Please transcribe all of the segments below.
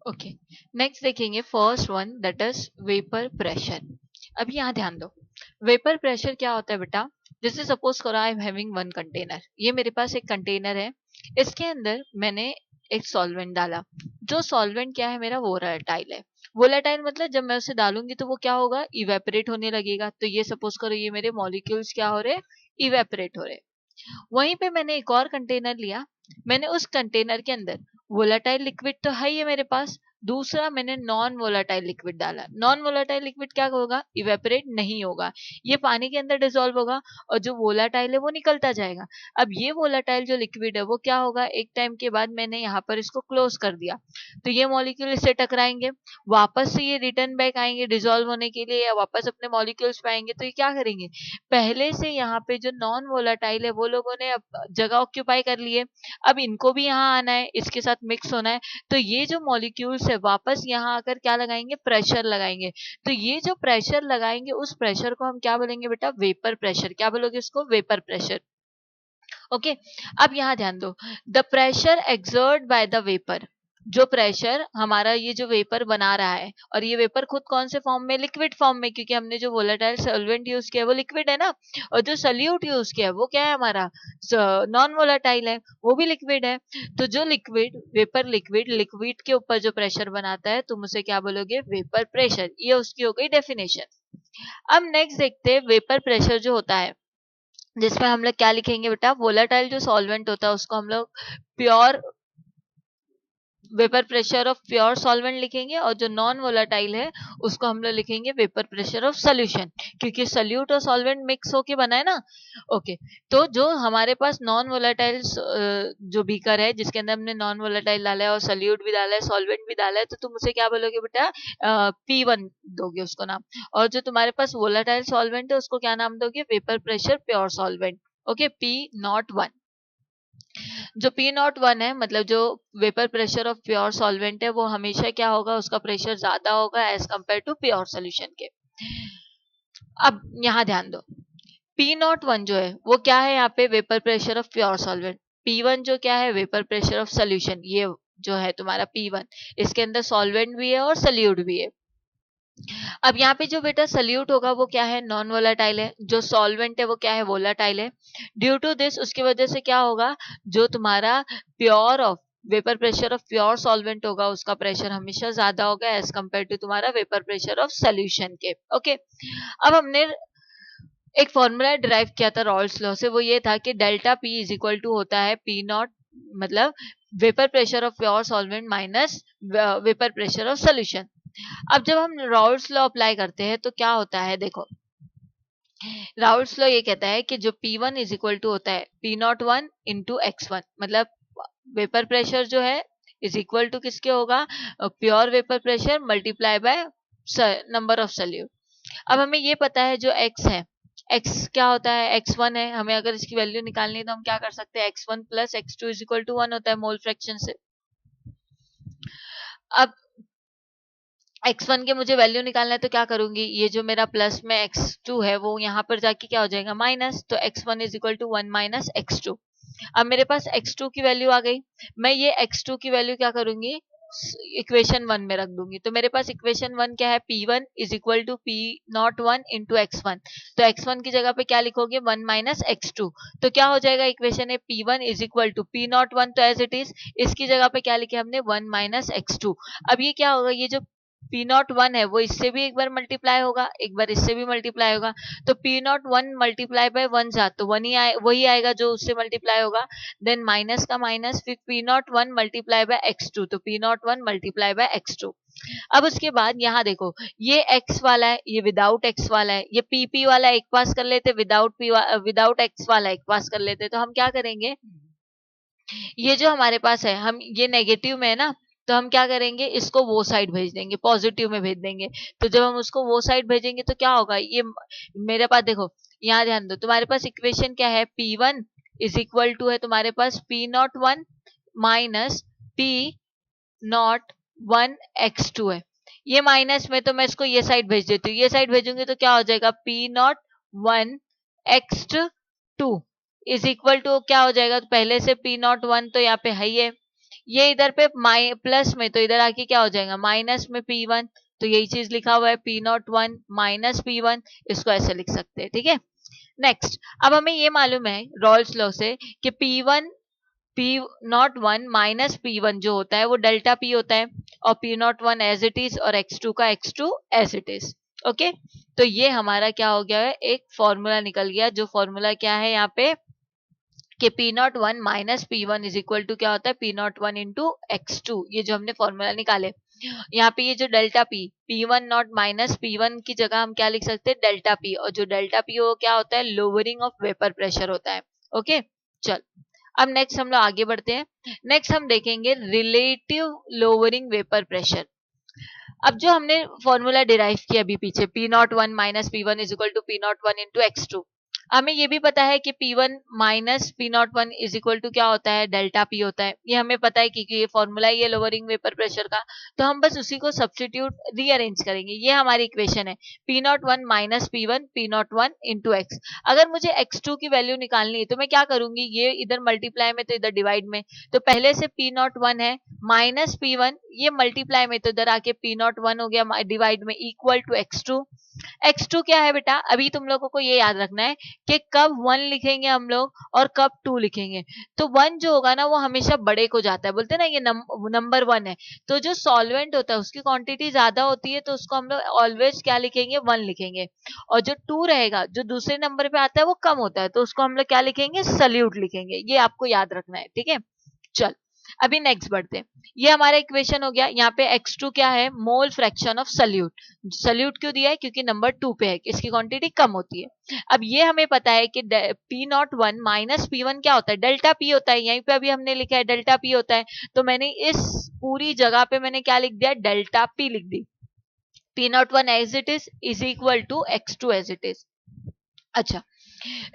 Okay, next देखेंगे first one that is vapour pressure. अब यहाँ ध्यान दो, वेपर प्रेशर क्या होता है बेटा। जैसे सपोज करो I am having one container, ये मेरे पास एक कंटेनर है, इसके अंदर मैंने एक सॉल्वेंट डाला। जो सॉल्वेंट क्या है मेरा, वोलाटाइल है। वोलाटाइल मतलब जब मैं उसे डालूंगी तो वो क्या होगा, इवेपोरेट होने लगेगा। तो ये सपोज करो ये मेरे मॉलिक्यूल्स क्या हो रहे, इवेपोरेट हो रहे। वहीं पे मैंने एक और कंटेनर लिया, मैंने उस कंटेनर के अंदर वोलाटाइल लिक्विड तो है ही है मेरे पास, दूसरा मैंने नॉन वोलाटाइल लिक्विड डाला। नॉन वोलाटाइल लिक्विड क्या होगा, इवेपोरेट नहीं होगा, ये पानी के अंदर डिसॉल्व होगा और जो वोलाटाइल है वो निकलता जाएगा। अब ये वोलाटाइल जो लिक्विड है वो क्या होगा, एक टाइम के बाद मैंने यहाँ पर इसको क्लोज कर दिया, तो ये मॉलिक्यूल इससे टकराएंगे, वापस से ये रिटर्न बैक आएंगे डिसॉल्व होने के लिए या वापस अपने मॉलिक्यूल्स पे आएंगे। तो ये क्या करेंगे, पहले से यहाँ पे जो नॉन वोलाटाइल है वो लोगों ने अब जगह ऑक्यूपाई कर ली है, अब इनको भी यहाँ आना है, इसके साथ मिक्स होना है। तो ये जो मॉलिक्यूल्स है वापस यहाँ आकर क्या लगाएंगे, प्रेशर लगाएंगे। तो ये जो प्रेशर लगाएंगे उस प्रेशर को हम क्या बोलेंगे बेटा, वेपर प्रेशर। क्या बोलोगे उसको, वेपर प्रेशर। ओके, अब यहाँ ध्यान दो, the pressure exert by the vapour. जो प्रेशर हमारा ये जो वेपर बना रहा है, और ये वेपर खुद कौन से फॉर्म में, लिक्विड फॉर्म में, क्योंकि हमने जो वोलेटाइल सॉल्वेंट यूज किया है वो लिक्विड है ना, और जो सल्यूट यूज किया है वो क्या है हमारा, नॉन वोलेटाइल है, वो भी लिक्विड है। तो जो लिक्विड, वेपर लिक्विड, लिक्विड के ऊपर जो प्रेशर बनाता है तुम उसे क्या बोलोगे, वेपर प्रेशर। ये उसकी हो गई डेफिनेशन। अब नेक्स्ट देखते हैं वेपर प्रेशर जो होता है, जिसमें हम लोग क्या लिखेंगे बेटा, वोलाटाइल जो सॉल्वेंट होता है उसको हम लोग pure vapour pressure of pure solvent लिखेंगे, और जो नॉन वोलाटाइल है उसको हम लोग लिखेंगे वेपर प्रेशर ऑफ सोल्यूशन, क्योंकि सल्यूट और सॉल्वेंट मिक्स होके बना है ना। ओके, तो जो हमारे पास नॉन वोलाटाइल जो बीकर है जिसके अंदर हमने नॉन वोलाटाइल डाला है और सल्यूट भी डाला है, सॉल्वेंट भी डाला है, तो तुम उसे क्या बोलोगे बेटा, P1 दोगे उसको नाम। और जो तुम्हारे पास वोलाटाइल सॉल्वेंट है उसको क्या नाम दोगे, vapour pressure pure solvent. Okay, P01। जो P01 है मतलब जो vapour pressure of pure solvent है, वो हमेशा क्या होगा, उसका प्रेशर ज्यादा होगा as compare to pure solution के। अब यहाँ ध्यान दो, P01 जो है वो क्या है, यहाँ पे vapour pressure of pure solvent. P1 जो क्या है, वेपर प्रेशर ऑफ सोल्यूशन। ये जो है तुम्हारा P1, इसके अंदर सॉल्वेंट भी है और सल्यूट भी है। अब यहाँ पे जो बेटा सल्यूट होगा वो क्या है, नॉन वोलाटाइल है, जो सॉल्वेंट है वो क्या है, वोलाटाइल है। ड्यू टू दिस उसकी वजह से क्या होगा, जो तुम्हारा pure of vapour pressure of pure solvent होगा उसका प्रेशर हमेशा ज्यादा होगा एज कंपेयर टू तुम्हारा वेपर प्रेशर ऑफ सोल्यूशन के। ओके, अब हमने एक फॉर्मूला डिराइव किया था रॉल्स लॉ से, वो ये था कि delta P is equal to होता है पी नॉट, मतलब vapour pressure of pure solvent minus vapour pressure of solution. अब जब हम राउल्स लॉ अप्लाई करते हैं तो क्या होता है, देखो राउल्स लॉ ये कहता है कि जो P1 इज इक्वल टू होता है P01 इंटू X1, मतलब वेपर प्रेशर जो है इज इक्वल टू किसके होगा, pure vapour pressure multiply by number of solute. अब हमें ये पता है जो X है, X क्या होता है, X1 है, हमें अगर इसकी वैल्यू निकालनी है तो हम क्या कर सकते हैं, X1 plus X2 is equal to 1 होता है मोल फ्रैक्शन से। अब x1 के मुझे वैल्यू निकालना है तो क्या करूंगी, ये जो मेरा प्लस में x2 है वो यहाँ पर जाके क्या हो जाएगा, माइनस। तो x1 is equal to 1 minus x2। अब मेरे पास x2 की वैल्यू आ गई, मैं ये x2 की वैल्यू क्या करूंगी, इक्वेशन 1 में रख दूंगी। तो मेरे पास इक्वेशन 1 क्या है, P1 is equal to P01 into X1। तो X1 की जगह पे क्या लिखोगे, 1 माइनस X2। तो क्या हो जाएगा, इक्वेशन है P1 is equal to P01 तो एज इट इज, इसकी जगह पे क्या लिखे हमने, 1 माइनस X2। अब ये क्या होगा, ये जो P01 है वो इससे भी एक बार मल्टीप्लाई होगा, एक बार इससे भी मल्टीप्लाई होगा। तो P01 मल्टीप्लाई बाय 1 जा तो 1 ही वही आएगा जो उससे मल्टीप्लाई होगा। देन माइनस का माइनस, फिर P01 मल्टीप्लाई बाय x2, तो P01 मल्टीप्लाई बाय x2। अब उसके बाद यहाँ देखो, ये x वाला है, ये विदाउट x वाला है, ये PP वाला एक पास कर लेते, विदाउट x वाला एक पास कर लेते। तो हम क्या करेंगे, ये जो हमारे पास है, हम ये नेगेटिव में है ना, तो हम क्या करेंगे, इसको वो साइड भेज देंगे, पॉजिटिव में भेज देंगे। तो जब हम उसको वो साइड भेजेंगे तो क्या होगा, ये मेरे पास देखो, यहाँ ध्यान दो, तुम्हारे पास इक्वेशन क्या है, P1 इज इक्वल टू है तुम्हारे पास P01 माइनस P01 x2 है। ये माइनस में तो मैं इसको ये साइड भेज देती हूँ, ये साइड भेजूंगी तो क्या हो जाएगा, P01 x2 is equal to क्या हो जाएगा, तो पहले से P01 तो यहाँ पे है ही है, ये इधर पे प्लस में, तो इधर आके क्या हो जाएगा माइनस में P1, तो यही चीज लिखा हुआ है P01 माइनस P1, इसको ऐसे लिख सकते हैं, ठीक है। नेक्स्ट, अब हमें ये मालूम है रॉल्स लॉ से कि P01 माइनस P1 जो होता है वो डेल्टा P होता है, और P01 एज इट इज और X2 का X2 as it is. Okay, तो ये हमारा क्या हो गया है, एक फॉर्मूला निकल गया, जो फॉर्मूला क्या है यहाँ पे कि P01 minus P1 is equal to क्या होता है P01 इंटू X2, ये जो हमने फॉर्मूला निकाले। यहाँ पे ये जो delta P1 not minus P1 की जगह हम क्या लिख सकते हैं डेल्टा P, और जो डेल्टा P वो क्या होता है लोअरिंग ऑफ वेपर प्रेशर होता है। ओके, चल अब नेक्स्ट हम लोग आगे बढ़ते हैं। नेक्स्ट हम देखेंगे रिलेटिव लोअरिंग वेपर प्रेशर। अब जो हमने फॉर्मूला डिराइव किया अभी पीछे P01 minus P1 is equal to P01 into X2, हमें ये भी पता है कि P1 minus P01 is equal to क्या होता है डेल्टा P होता है, ये हमें पता है क्योंकि ये फॉर्मूला है ये लोअरिंग वेपर प्रेशर का, तो हम बस उसी को सब्स्टिट्यूट रीअरेंज करेंगे। ये हमारी इक्वेशन है P01 minus P1 P01 into X। अगर मुझे X2 की वैल्यू निकालनी है तो मैं क्या करूंगी, ये इधर मल्टीप्लाई में तो इधर डिवाइड में, तो पहले से P01 है माइनस P1, ये मल्टीप्लाई में तो इधर आके P01 हो गया डिवाइड में इक्वल टू X2। X2 क्या है बेटा, अभी तुम लोगों को ये याद रखना है कि कब 1 लिखेंगे हम लोग और कब 2 लिखेंगे। तो 1 जो होगा ना वो हमेशा बड़े को जाता है, बोलते हैं ना ये नंबर 1 है, तो जो सॉल्वेंट होता है उसकी क्वांटिटी ज्यादा होती है, तो उसको हम लोग ऑलवेज क्या लिखेंगे 1 लिखेंगे, और जो 2 रहेगा जो दूसरे नंबर पे आता है वो कम होता है, तो उसको हम लोग क्या लिखेंगे सल्यूट लिखेंगे। ये आपको याद रखना है, ठीक है। चल अभी नेक्स्ट बढ़ते हैं। ये हमारा इक्वेशन हो गया। यहाँ पे X2 क्या है mole fraction of solute. Solute क्यों दिया है, क्योंकि नंबर 2 पे है, इसकी क्वांटिटी कम होती है। अब ये हमें पता है कि P01 माइनस P1 क्या होता है डेल्टा P होता है, यहीं पे अभी हमने लिखा है डेल्टा P होता है, तो मैंने इस पूरी जगह पे मैंने क्या लिख दिया डेल्टा P लिख दी। P01 as it is equal to X2 as it is. अच्छा,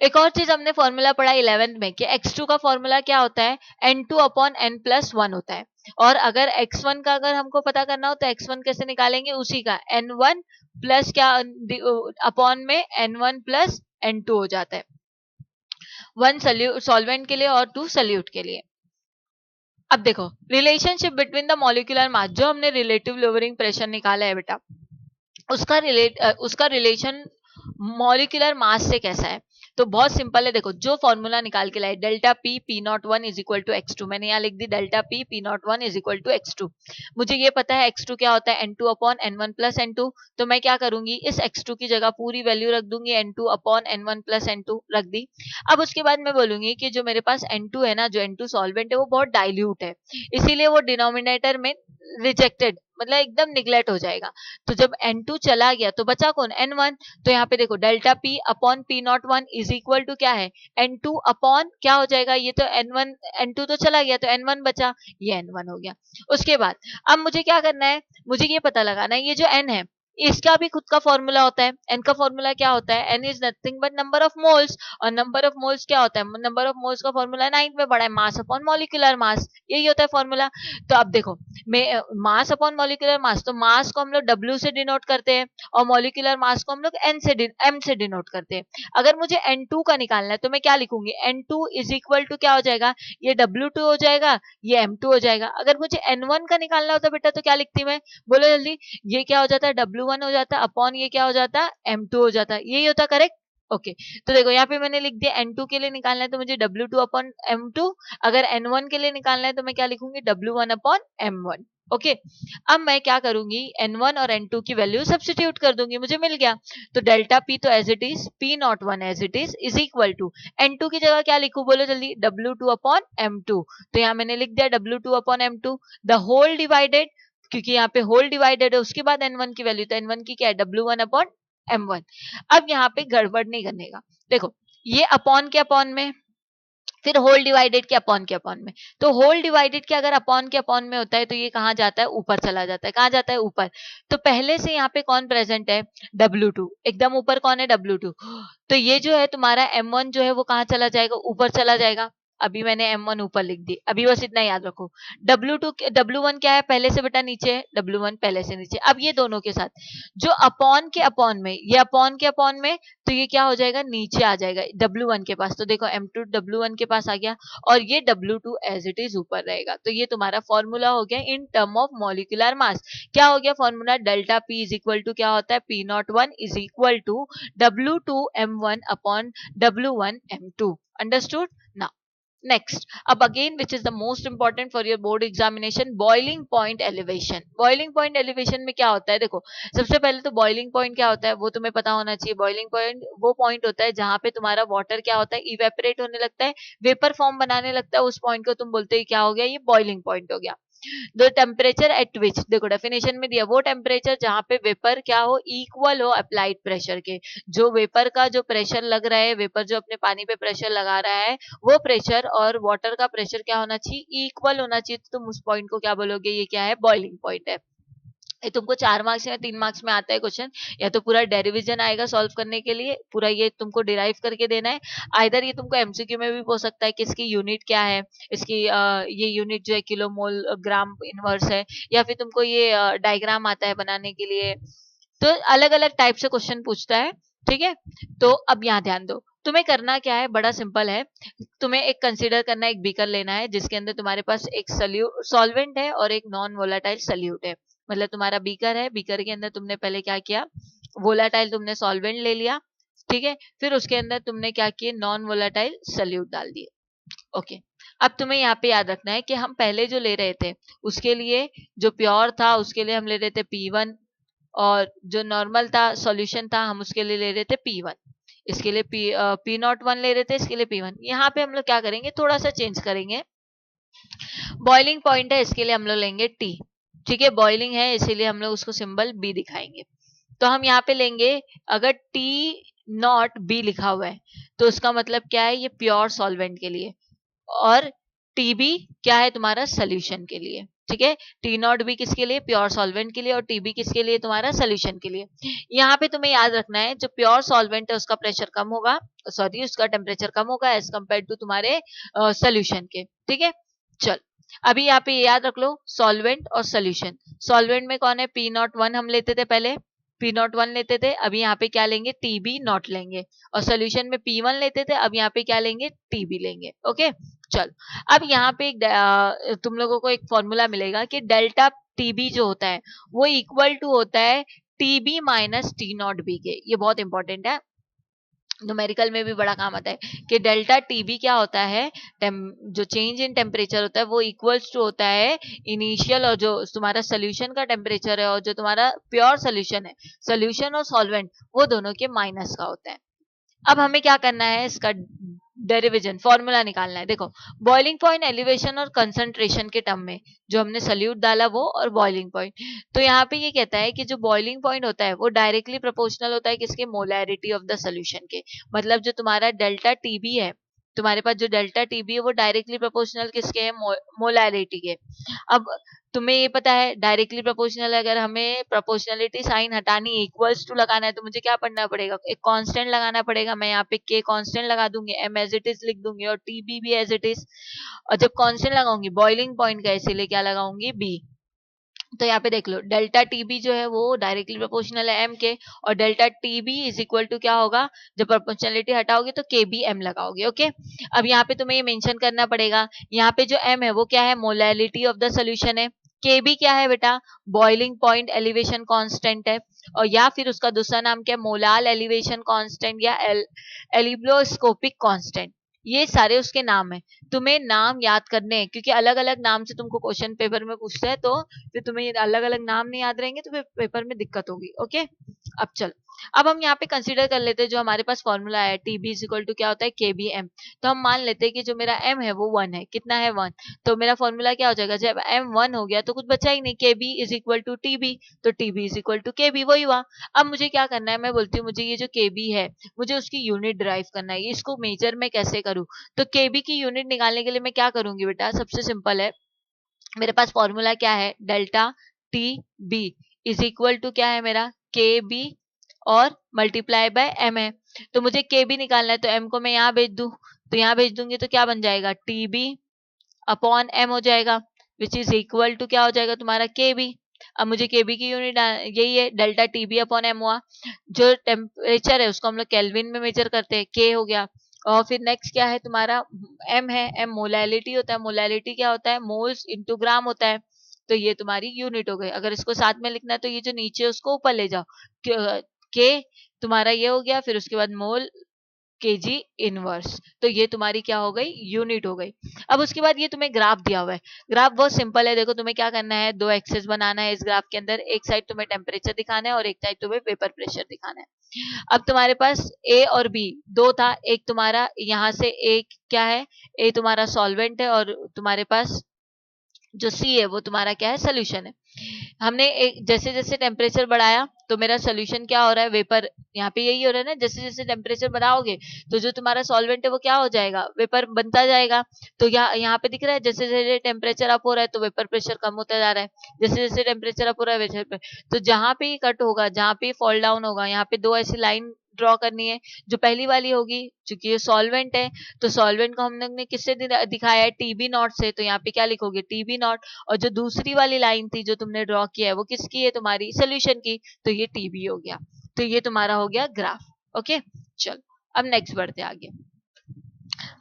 एक और चीज हमने फॉर्मूला पढ़ा 11th में कि X2 का फॉर्मूला क्या होता है N2 अपॉन N प्लस 1 होता है, और अगर X1 का अगर हमको पता करना हो तो X1 कैसे निकालेंगे, उसी का N1 प्लस क्या अपॉन में N1 प्लस N2 हो जाता है, 1 सॉल्वेंट के लिए और 2 सल्यूट के लिए। अब देखो relationship between the molecular mass, जो हमने रिलेटिव लोअरिंग प्रेशर निकाला है बेटा, उसका रिलेशन मॉलिक्यूलर मास से कैसा है, तो बहुत सिंपल है। देखो जो फॉर्मूला निकाल के लाए delta P P01 is equal to X2, मैंने यहाँ लिख दी delta P P01 is equal to X2। मुझे ये पता है X2 क्या होता है N2 upon N1 plus N2, तो मैं क्या करूंगी इस X2 की जगह पूरी वैल्यू रख दूंगी N2 upon N1 plus N2 रख दी। अब उसके बाद मैं बोलूंगी कि जो मेरे पास N2 है ना, जो N2 सॉल्वेंट है वो बहुत डाइल्यूट है, इसीलिए वो डिनोमिनेटर में रिजेक्टेड मतलब एकदम निगलेक्ट हो जाएगा। तो जब N2 चला गया तो बचा कौन N1, तो यहाँ पे देखो delta P upon P01 is equal to क्या है N2 अपॉन क्या हो जाएगा, ये तो N1 N2 तो चला गया तो N1 बचा, ये N1 हो गया। उसके बाद अब मुझे क्या करना है, मुझे ये पता लगाना है ये जो N है इसका भी खुद का फॉर्मूला होता है। N का फॉर्मूला क्या होता है, N is nothing but number of moles, और नंबर ऑफ मोल्स क्या होता है, नंबर ऑफ मोल्स का फॉर्मूला 9 में पढ़ा है मास अपॉन मॉलिक्यूलर मास, यही होता है फॉर्मूला। तो अब देखो मास अपॉन मॉलिक्यूलर मास, तो मास को हम लोग W से डिनोट करते हैं और मॉलिक्यूलर मास को हम लोग M से डिनोट करते हैं। अगर मुझे N2 का निकालना है तो मैं क्या लिखूंगी N2 इज इक्वल टू क्या हो जाएगा, ये W2 हो जाएगा, ये M2 हो जाएगा। अगर मुझे N1 का निकालना होता बेटा तो क्या लिखती मैं, बोलो जल्दी, ये क्या हो जाता है W1 हो जाता है अपॉन ये क्या हो जाता है M2 हो जाता है, यही होता करेक्ट। ओके तो देखो यहाँ पे मैंने लिख दिया N2 के लिए निकालना है तो मुझे W2 अपॉन M2, अगर N1 के लिए निकालना है तो मैं क्या लिखूंगी W1 अपॉन M1। ओके अब मैं क्या करूंगी N1 और N2 की वैल्यू सब्स्टिट्यूट कर दूंगी, मुझे मिल गया। तो डेल्टा P तो as it is P01 as it is equal to N2 की जगह क्या लिखूं बोलो जल्दी W2 अपॉन M2, तो यहाँ मैंने लिख दिया W2 upon M2 the whole divided, क्योंकि यहाँ पे होल डिवाइडेड है उसके बाद N1 की वैल्यू, तो N1 की क्या है W1 अपॉन M1। अब यहाँ पे गड़बड़ नहीं करने का, देखो ये अपॉन के अपॉन में, फिर होल डिवाइडेड के अपॉन में, तो होल डिवाइडेड के अगर अपॉन के अपॉन में होता है तो ये कहाँ जाता है ऊपर चला जाता है, कहाँ जाता है ऊपर। तो पहले से यहाँ पे कौन प्रेजेंट है W2, एकदम ऊपर कौन है W2, तो ये जो है तुम्हारा M1 जो है वो कहाँ चला जाएगा ऊपर चला जाएगा। अभी मैंने M1 ऊपर लिख दी, अभी बस इतना याद रखो। W2 W1 क्या है, पहले से बेटा नीचे है, W1 पहले से नीचे। अब ये दोनों के साथ जो अपॉन के अपॉन में, ये अपॉन के अपॉन में, तो ये क्या हो जाएगा, नीचे आ जाएगा W1 के पास। तो देखो M2 W1 के पास आ गया और ये W2 एज इट इज ऊपर रहेगा। तो ये तुम्हारा फॉर्मूला हो गया in term of molecular mass. क्या हो गया formula, delta P is equal to क्या होता है, P01 is equal to W2 M1 upon W1 M2। Understood ना। नेक्स्ट, अब again which is the most important for your board examination, boiling point elevation. Boiling point elevation में क्या होता है, देखो सबसे पहले तो बॉइलिंग पॉइंट क्या होता है वो तुम्हें पता होना चाहिए। बॉइलिंग पॉइंट वो पॉइंट होता है जहां पे तुम्हारा वाटर क्या होता है, इवेपोरेट होने लगता है, वेपर फॉर्म बनाने लगता है। उस पॉइंट को तुम बोलते हो क्या हो गया, ये बॉइलिंग पॉइंट हो गया। द टेम्परेचर एट विच, देखो डेफिनेशन में दिया, वो टेम्परेचर जहां पे वेपर क्या हो, इक्वल हो अप्लाइड प्रेशर के। जो वेपर का जो प्रेशर लग रहा है, वेपर जो अपने पानी पे प्रेशर लगा रहा है, वो प्रेशर और वाटर का प्रेशर क्या होना चाहिए, इक्वल होना चाहिए। तो तुम उस पॉइंट को क्या बोलोगे, ये क्या है, बॉइलिंग पॉइंट है। ये तुमको 4 मार्क्स या 3 मार्क्स में आता है क्वेश्चन, या तो पूरा डेरिवेशन आएगा सॉल्व करने के लिए, पूरा ये तुमको डिराइव करके देना है। आइदर ये तुमको एमसीक्यू में भी पूछ सकता है कि इसकी यूनिट क्या है, इसकी ये यूनिट जो है किलो मोल ग्राम इनवर्स है, या फिर तुमको ये डायग्राम आता है बनाने के लिए। तो अलग अलग टाइप से क्वेश्चन पूछता है, ठीक है। तो अब यहाँ ध्यान दो, तुम्हें करना क्या है, बड़ा सिंपल है। तुम्हें एक कंसीडर करना है, एक बीकर लेना है जिसके अंदर तुम्हारे पास एक सॉल्वेंट है और एक नॉन वोलाटाइल सल्यूट है। मतलब तुम्हारा बीकर है, बीकर के अंदर तुमने पहले क्या किया, वोलाटाइल तुमने सॉल्वेंट ले लिया, ठीक है। फिर उसके अंदर तुमने क्या किए, नॉन वोलाटाइल सल्यूट डाल दिए। ओके, अब तुम्हें यहाँ पे याद रखना है कि हम पहले जो ले रहे थे उसके लिए, जो प्योर था उसके लिए हम ले रहे थे P1, और जो नॉर्मल था सॉल्यूशन था हम उसके लिए ले रहे थे P1। इसके लिए P01 ले रहे थे, इसके लिए P1। यहाँ पे हम लोग क्या करेंगे, थोड़ा सा चेंज करेंगे। बॉइलिंग पॉइंट है, इसके लिए हम लोग लेंगे T, ठीक है। बॉइलिंग है इसीलिए हम लोग उसको सिंबल B दिखाएंगे। तो हम यहाँ पे लेंगे, अगर T0B लिखा हुआ है तो उसका मतलब क्या है, ये प्योर सॉल्वेंट के लिए, और TB क्या है, तुम्हारा सोल्यूशन के लिए, ठीक है। T0B किसके लिए, प्योर सॉल्वेंट के लिए, और TB किसके लिए, तुम्हारा सोल्यूशन के लिए। यहाँ पे तुम्हें याद रखना है, जो प्योर सॉल्वेंट है उसका प्रेशर कम होगा, सॉरी उसका टेम्परेचर कम होगा एज कम्पेयर टू तुम्हारे सोल्यूशन के, ठीक है। चल, अभी यहाँ पे याद रख लो, सॉल्वेंट और सोल्यूशन। सॉल्वेंट में कौन है, P01 हम लेते थे पहले, P01 लेते थे। अभी यहाँ पे क्या लेंगे, TB0 लेंगे। और सोल्यूशन में P1 लेते थे, अब यहाँ पे क्या लेंगे, TB लेंगे। ओके, चल। अब यहाँ पे तुम लोगों को एक फॉर्मूला मिलेगा कि डेल्टा TB जो होता है वो इक्वल टू होता है TB माइनस T0B के। ये बहुत इंपॉर्टेंट है, न्यूमेरिकल में भी बड़ा काम आता है कि डेल्टा TB क्या होता है, जो चेंज इन टेम्परेचर होता है वो इक्वल्स टू होता है इनिशियल, और जो तुम्हारा सोल्यूशन का टेम्परेचर है और जो तुम्हारा प्योर सोल्यूशन है, सोल्यूशन और सॉल्वेंट, वो दोनों के माइनस का होता है। अब हमें क्या करना है, इसका डेरिवेशन फॉर्मूला निकालना है। देखो, बॉइलिंग पॉइंट एलिवेशन और कंसंट्रेशन के टर्म में जो हमने सल्यूट डाला वो, और बॉइलिंग पॉइंट, तो यहाँ पे ये कहता है कि जो बॉइलिंग पॉइंट होता है वो डायरेक्टली प्रोपोर्शनल होता है किसके, मोलैरिटी ऑफ द सोल्यूशन के। मतलब जो तुम्हारा डेल्टा TB है, तुम्हारे पास जो डेल्टा TB है वो डायरेक्टली प्रोपोर्शनल किसके है, मोलैरिटी के। अब तुम्हें ये पता है डायरेक्टली प्रोपोर्शनल, अगर हमें प्रोपोर्शनलिटी साइन हटानी, इक्वल्स टू लगाना है, तो मुझे क्या पढ़ना पड़ेगा, एक कांस्टेंट लगाना पड़ेगा। मैं यहाँ पे K कांस्टेंट लगा दूंगी, M एज इट इज लिख दूंगी, और TB भी एज इट इज। और जब कांस्टेंट लगाऊंगी बॉइलिंग पॉइंट का, इसीलिए क्या लगाऊंगी, B। तो यहाँ पे देख लो, डेल्टा TB जो है वो डायरेक्टली प्रोपोर्शनल है M के, और delta TB is equal to क्या होगा, जब प्रोपोर्शनलिटी हटाओगे तो KB M लगाओगे। ओके, अब यहाँ पे तुम्हें ये मेंशन करना पड़ेगा, यहाँ पे जो M है वो क्या है, मोलैरिटी ऑफ द सोल्यूशन है। KB क्या है बेटा, बॉइलिंग पॉइंट एलिवेशन कांस्टेंट है, और या फिर उसका दूसरा नाम क्या है, मोलाल एलिवेशन कांस्टेंट, या एलिब्रोस्कोपिक कांस्टेंट। ये सारे उसके नाम है, तुम्हें नाम याद करने हैं, क्योंकि अलग अलग नाम से तुमको क्वेश्चन पेपर में पूछता है, तो फिर तुम्हें ये अलग अलग नाम नहीं याद रहेंगे तो फिर पेपर में दिक्कत होगी। ओके, अब चल, अब हम यहाँ पे कंसीडर कर लेते हैं जो हमारे पास फॉर्मूला है, TB इज इक्वल टू क्या होता है, KBM। तो हम मान लेते हैं कि जो मेरा M है वो 1 है, कितना है, 1। तो मेरा फॉर्मूला क्या हो जाएगा, जब M 1 हो गया तो कुछ बचा ही नहीं, KB is equal to TB, तो TB is equal to KB, वही हुआ। अब मुझे क्या करना है, मैं बोलती हूँ मुझे ये जो KB है मुझे उसकी यूनिट ड्राइव करना है, इसको मेजर में कैसे करूँ। तो KB की यूनिट निकालने के लिए मैं क्या करूंगी बेटा, सबसे सिंपल है, मेरे पास फॉर्मूला क्या है, delta TB is equal to क्या है मेरा, KB और मल्टीप्लाई बाय M है। तो मुझे KB निकालना है, तो M को मैं यहाँ भेज दूं, तो यहाँ भेज दूंगी तो क्या बन जाएगा, TB अपॉन M हो जाएगा, विच इज इक्वल टू क्या हो जाएगा तुम्हारा, KB। अब मुझे केबी की यूनिट यही है, डेल्टा टीबी अपॉन एम हुआ। जो टेम्परेचर है उसको हम लोग केल्विन में मेजर करते हैं, के हो गया। और फिर नेक्स्ट क्या है तुम्हारा, एम है, एम मोलैलिटी होता है। मोलैलिटी क्या होता है, मोल्स इंटू ग्राम होता है। तो ये तुम्हारी यूनिट हो गई। अगर इसको साथ में लिखना है तो ये जो नीचे उसको ऊपर ले जाओ, के तुम्हारा ये हो गया, फिर उसके बाद मोल केजी इनवर्स। तो ये तुम्हारी क्या हो गई, यूनिट हो गई। अब उसके बाद ये तुम्हें ग्राफ दिया हुआ है। ग्राफ बहुत सिंपल है, देखो तुम्हें क्या करना है, दो एक्सेस बनाना है इस ग्राफ के अंदर। एक साइड तुम्हें टेम्परेचर दिखाना है और एक साइड तुम्हें वेपर प्रेशर दिखाना है। अब तुम्हारे पास ए और बी दो था, एक तुम्हारा यहाँ से एक क्या है, ए तुम्हारा सॉल्वेंट है और तुम्हारे पास जो सी है वो तुम्हारा क्या है, सोल्यूशन है। हमने एक जैसे जैसे टेम्परेचर बढ़ाया तो मेरा सोल्यूशन क्या हो रहा है, वेपर। यहाँ पे यही हो रहा है ना, जैसे जैसे टेम्परेचर बढ़ाओगे तो जो तुम्हारा सॉल्वेंट है वो क्या हो जाएगा, वेपर बनता जाएगा। तो यहाँ पे दिख रहा है, जैसे जैसे टेम्परेचर अप हो रहा है तो वेपर प्रेशर कम होता जा रहा है, जैसे जैसे टेम्परेचर अप हो रहा है वैसे। तो जहां पे कट होगा, जहां पे फॉल डाउन होगा, यहाँ पे दो ऐसी लाइन ड्रॉ करनी है। जो पहली वाली होगी, चूंकि ये सॉल्वेंट है तो सॉल्वेंट को हम लोग ने किससे दिखाया है, टीबी नॉट से। तो यहाँ पे क्या लिखोगे, टीबी नॉट। और जो दूसरी वाली लाइन थी जो तुमने ड्रॉ किया है वो किसकी है, तुम्हारी सोल्यूशन की। तो ये टीबी हो गया। तो ये तुम्हारा हो गया ग्राफ। ओके, चलो अब नेक्स्ट बढ़ते आगे।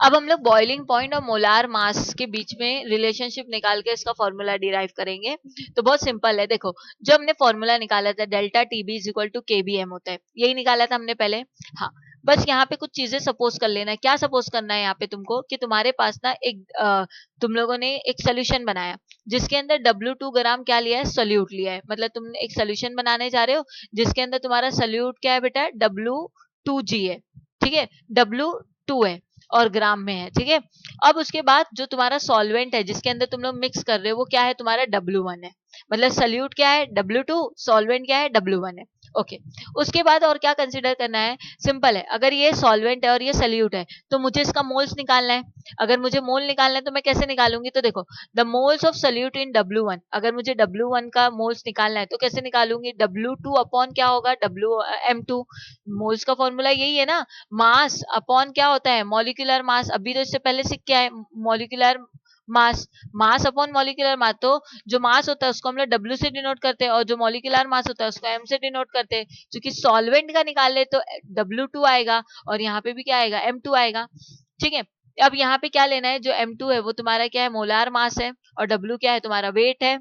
अब हम लोग बॉइलिंग पॉइंट और मोलार मास के बीच में रिलेशनशिप निकाल के इसका फॉर्मूला डिराइव करेंगे। तो बहुत सिंपल है, देखो जो हमने फॉर्मूला निकाला था, delta TB is equal to KBM होता है, यही निकाला था हमने पहले। हाँ, बस यहाँ पे कुछ चीजें सपोज कर लेना है। क्या सपोज करना है यहाँ पे तुमको, कि तुम्हारे पास ना एक तुम लोगों ने एक सोल्यूशन बनाया जिसके अंदर W2 ग्राम क्या लिया है, सोल्यूट लिया है। मतलब तुमने एक सोल्यूशन बनाने जा रहे हो जिसके अंदर तुम्हारा सोल्यूट क्या है बेटा, W2G है, ठीक है, W2 है और ग्राम में है, ठीक है। अब उसके बाद जो तुम्हारा सॉल्वेंट है जिसके अंदर तुम लोग मिक्स कर रहे हो वो क्या है, तुम्हारा W1 है। मतलब सल्यूट क्या है, W2, सॉल्वेंट क्या है, W1 है। ओके, उसके बाद और क्या कंसीडर करना है, सिंपल है। अगर ये सॉल्वेंट है और ये सल्यूट है तो मुझे इसका मोल्स निकालना है। अगर मुझे मोल निकालना है तो मैं कैसे निकालूंगी, तो देखो the moles of solute in W1। अगर मुझे W1 का मोल्स निकालना है तो कैसे निकालूंगी, W2 अपॉन क्या होगा, M2। मोल्स का फॉर्मूला यही है ना, मास अपॉन क्या होता है, मॉलिक्यूलर मास। अभी तो इससे पहले सीख के आए, molecular mass, mass upon molecular mass. तो जो मास होता है उसको हम लोग W से डिनोट करते हैं और जो मॉलिक्यूलर मास होता है उसको M से डिनोट करते हैं। क्योंकि सॉल्वेंट का निकाल ले तो W2 आएगा और यहाँ पे भी क्या आएगा, M2 आएगा, ठीक है। अब यहाँ पे क्या लेना है, जो M2 है वो तुम्हारा क्या है, मोलार मास है, और W क्या है, तुम्हारा वेट है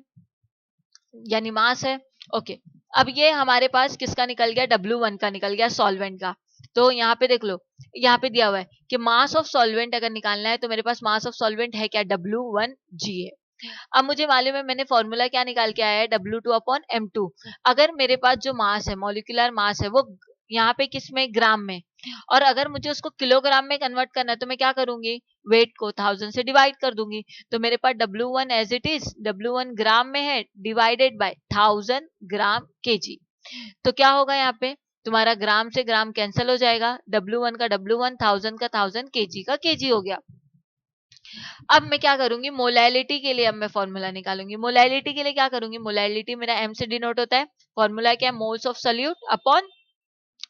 यानी मास है। ओके, अब ये हमारे पास किसका निकल गया, W1 का निकल गया, सॉल्वेंट का। तो यहाँ पे देख लो, यहाँ पे दिया हुआ है कि मास ऑफ सॉल्वेंट अगर निकालना है तो मेरे पास मास ऑफ सॉल्वेंट है क्या, W1G है। अब मुझे मालूम है मैंने फॉर्मूला क्या निकाल के आया है, W2 अपॉन M2। अगर मेरे पास जो मास है, मॉलिक्यूलर मास है, वो यहाँ पे किस में, ग्राम में, और अगर मुझे उसको किलोग्राम में कन्वर्ट करना है तो मैं क्या करूंगी, वेट को 1000 से डिवाइड कर दूंगी। तो मेरे पास W1 as it is, W1 gram में है, डिवाइडेड बाय 1000 ग्राम केजी। तो क्या होगा यहाँ पे, तुम्हारा ग्राम से ग्राम कैंसिल हो जाएगा, W1 का W1, 1000 का 1000, केजी का केजी हो गया। अब मैं क्या करूंगी, मोलैलिटी के लिए अब मैं फॉर्मूला निकालूंगी। मोलैलिटी के लिए क्या करूंगी, मोलैलिटी मेरा M से डिनोट होता है। फॉर्मूला क्या है, moles of solute upon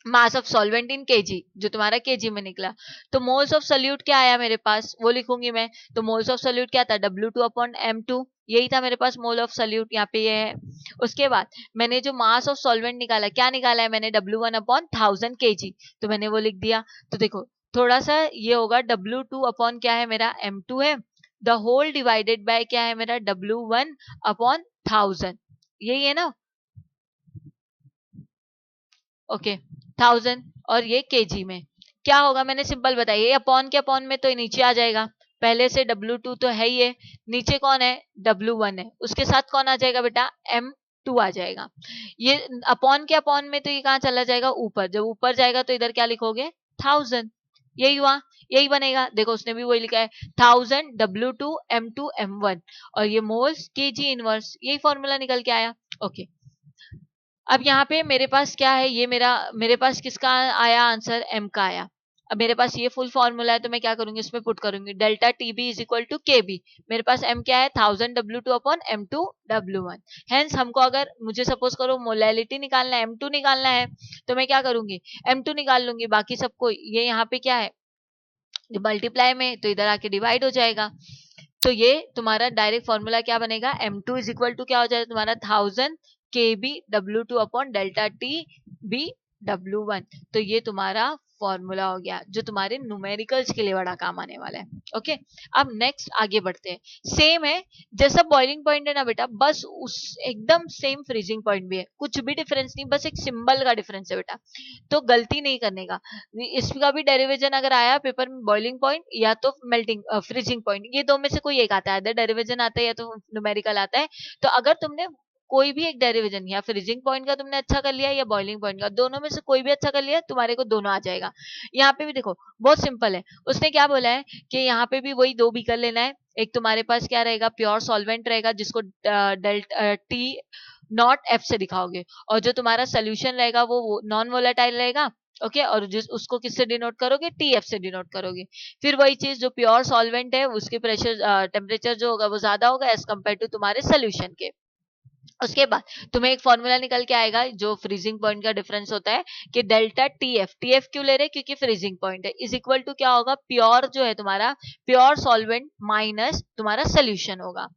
mass of solvent in KG, जो तुम्हारा केजी में निकला। तो मोल्स ऑफ सोल्यूट क्या आया मेरे पास, वो लिखूंगी मैं। तो मोल्स ऑफ सोल्यूट क्या था, W2 अपॉन M2, यही था मेरे पास मोल ऑफ सोल्यूट, यहाँ पे ये है। उसके बाद मैंने जो मास ऑफ सॉल्वेंट निकाला, क्या निकाला है मैंने, W1 अपॉन 1000 केजी, तो मैंने वो लिख दिया। तो देखो थोड़ा सा ये होगा, W2 अपॉन क्या है मेरा, M2 है, द होल डिवाइडेड बाय क्या है मेरा, W1 अपॉन 1000, यही है ना। ओके, 1000 और ये केजी में क्या होगा, मैंने सिंपल बताया, ये अपॉन के अपॉन में तो नीचे आ जाएगा। पहले से W2 तो है ही है, नीचे कौन है, W1 है, उसके साथ कौन आ जाएगा बेटा, M2 आ जाएगा। ये अपॉन के अपॉन में तो ये कहाँ चला जाएगा, ऊपर। जब ऊपर जाएगा तो इधर क्या लिखोगे, 1000। यही हुआ, यही बनेगा। देखो उसने भी वही लिखा है, 1000 W2 M2 M1, और ये मोल्स केजी इनवर्स, यही फॉर्मूला निकल के आया। ओके, अब यहाँ पे मेरे पास क्या है, ये मेरे पास किसका आया आंसर, M का आया। अब मेरे पास ये फुल फॉर्मूला है तो मैं क्या करूंगी, इसमें पुट करूंगी, delta TB is equal to Kb. मेरे पास M क्या है, 1000 W2 upon M2 W1। Hence हमको अगर मुझे सपोज करो मोलैलिटी निकालना है, M2 निकालना है, तो मैं क्या करूंगी, M2 निकाल लूंगी। बाकी सबको ये यहाँ पे क्या है, मल्टीप्लाई में तो इधर आके डिवाइड हो जाएगा। तो ये तुम्हारा डायरेक्ट फॉर्मूला क्या बनेगा, M2 इज इक्वल टू क्या हो जाएगा तुम्हारा 1000 kb W2 upon delta T B W1। तो ये तुम्हारा फॉर्मूला हो गया जो तुम्हारे न्यूमेरिकल्स के लिए बड़ा काम आने वाला है। ओके, अब नेक्स्ट आगे बढ़ते हैं। सेम है जैसा बॉइलिंग पॉइंट है ना बेटा, बस उस एकदम सेम फ्रीजिंग पॉइंट भी है, कुछ भी डिफरेंस नहीं, बस एक सिंबल का डिफरेंस है बेटा। तो गलती नहीं करने का, इसका भी डेरिवेशन अगर आया पेपर में बॉइलिंग पॉइंट या तो मेल्टिंग फ्रीजिंग पॉइंट, ये दो में से कोई एक आता है, इधर डेरिवेशन आता है या तो न्यूमेरिकल आता है। तो अगर तुमने कोई भी एक डेरिवेशन या फ्रीजिंग पॉइंट का तुमने अच्छा कर लिया या बॉइलिंग पॉइंट का, दोनों में से कोई भी अच्छा कर लिया, तुम्हारे को दोनों आ जाएगा। यहाँ पे भी देखो बहुत सिंपल है, उसने क्या बोला है कि यहाँ पे भी वही दो बीकर लेना है। एक तुम्हारे पास क्या रहेगा, प्योर सॉल्वेंट रहेगा जिसको डेल्टा टी नॉट एफ से दिखाओगे, और जो तुम्हारा सोल्यूशन रहेगा वो नॉन वोलेटाइल रहेगा। ओके, और जिस उसको किससे डिनोट करोगे, टीएफ से डिनोट करोगे। फिर वही चीज जो प्योर सॉल्वेंट है उसके प्रेशर टेम्परेचर जो होगा वो ज्यादा होगा एज कम्पेयर टू तुम्हारे सोल्यूशन के। उसके बाद तुम्हें एक फॉर्मूला निकल के आएगा जो फ्रीजिंग पॉइंट का डिफरेंस होता है कि डेल्टा टीएफ, टीएफ क्यों ले रहे हैं क्योंकि फ्रीजिंग पॉइंट है, इज इक्वल टू क्या होगा, प्योर जो है तुम्हारा प्योर सॉल्वेंट माइनस तुम्हारा सोल्यूशन होगा।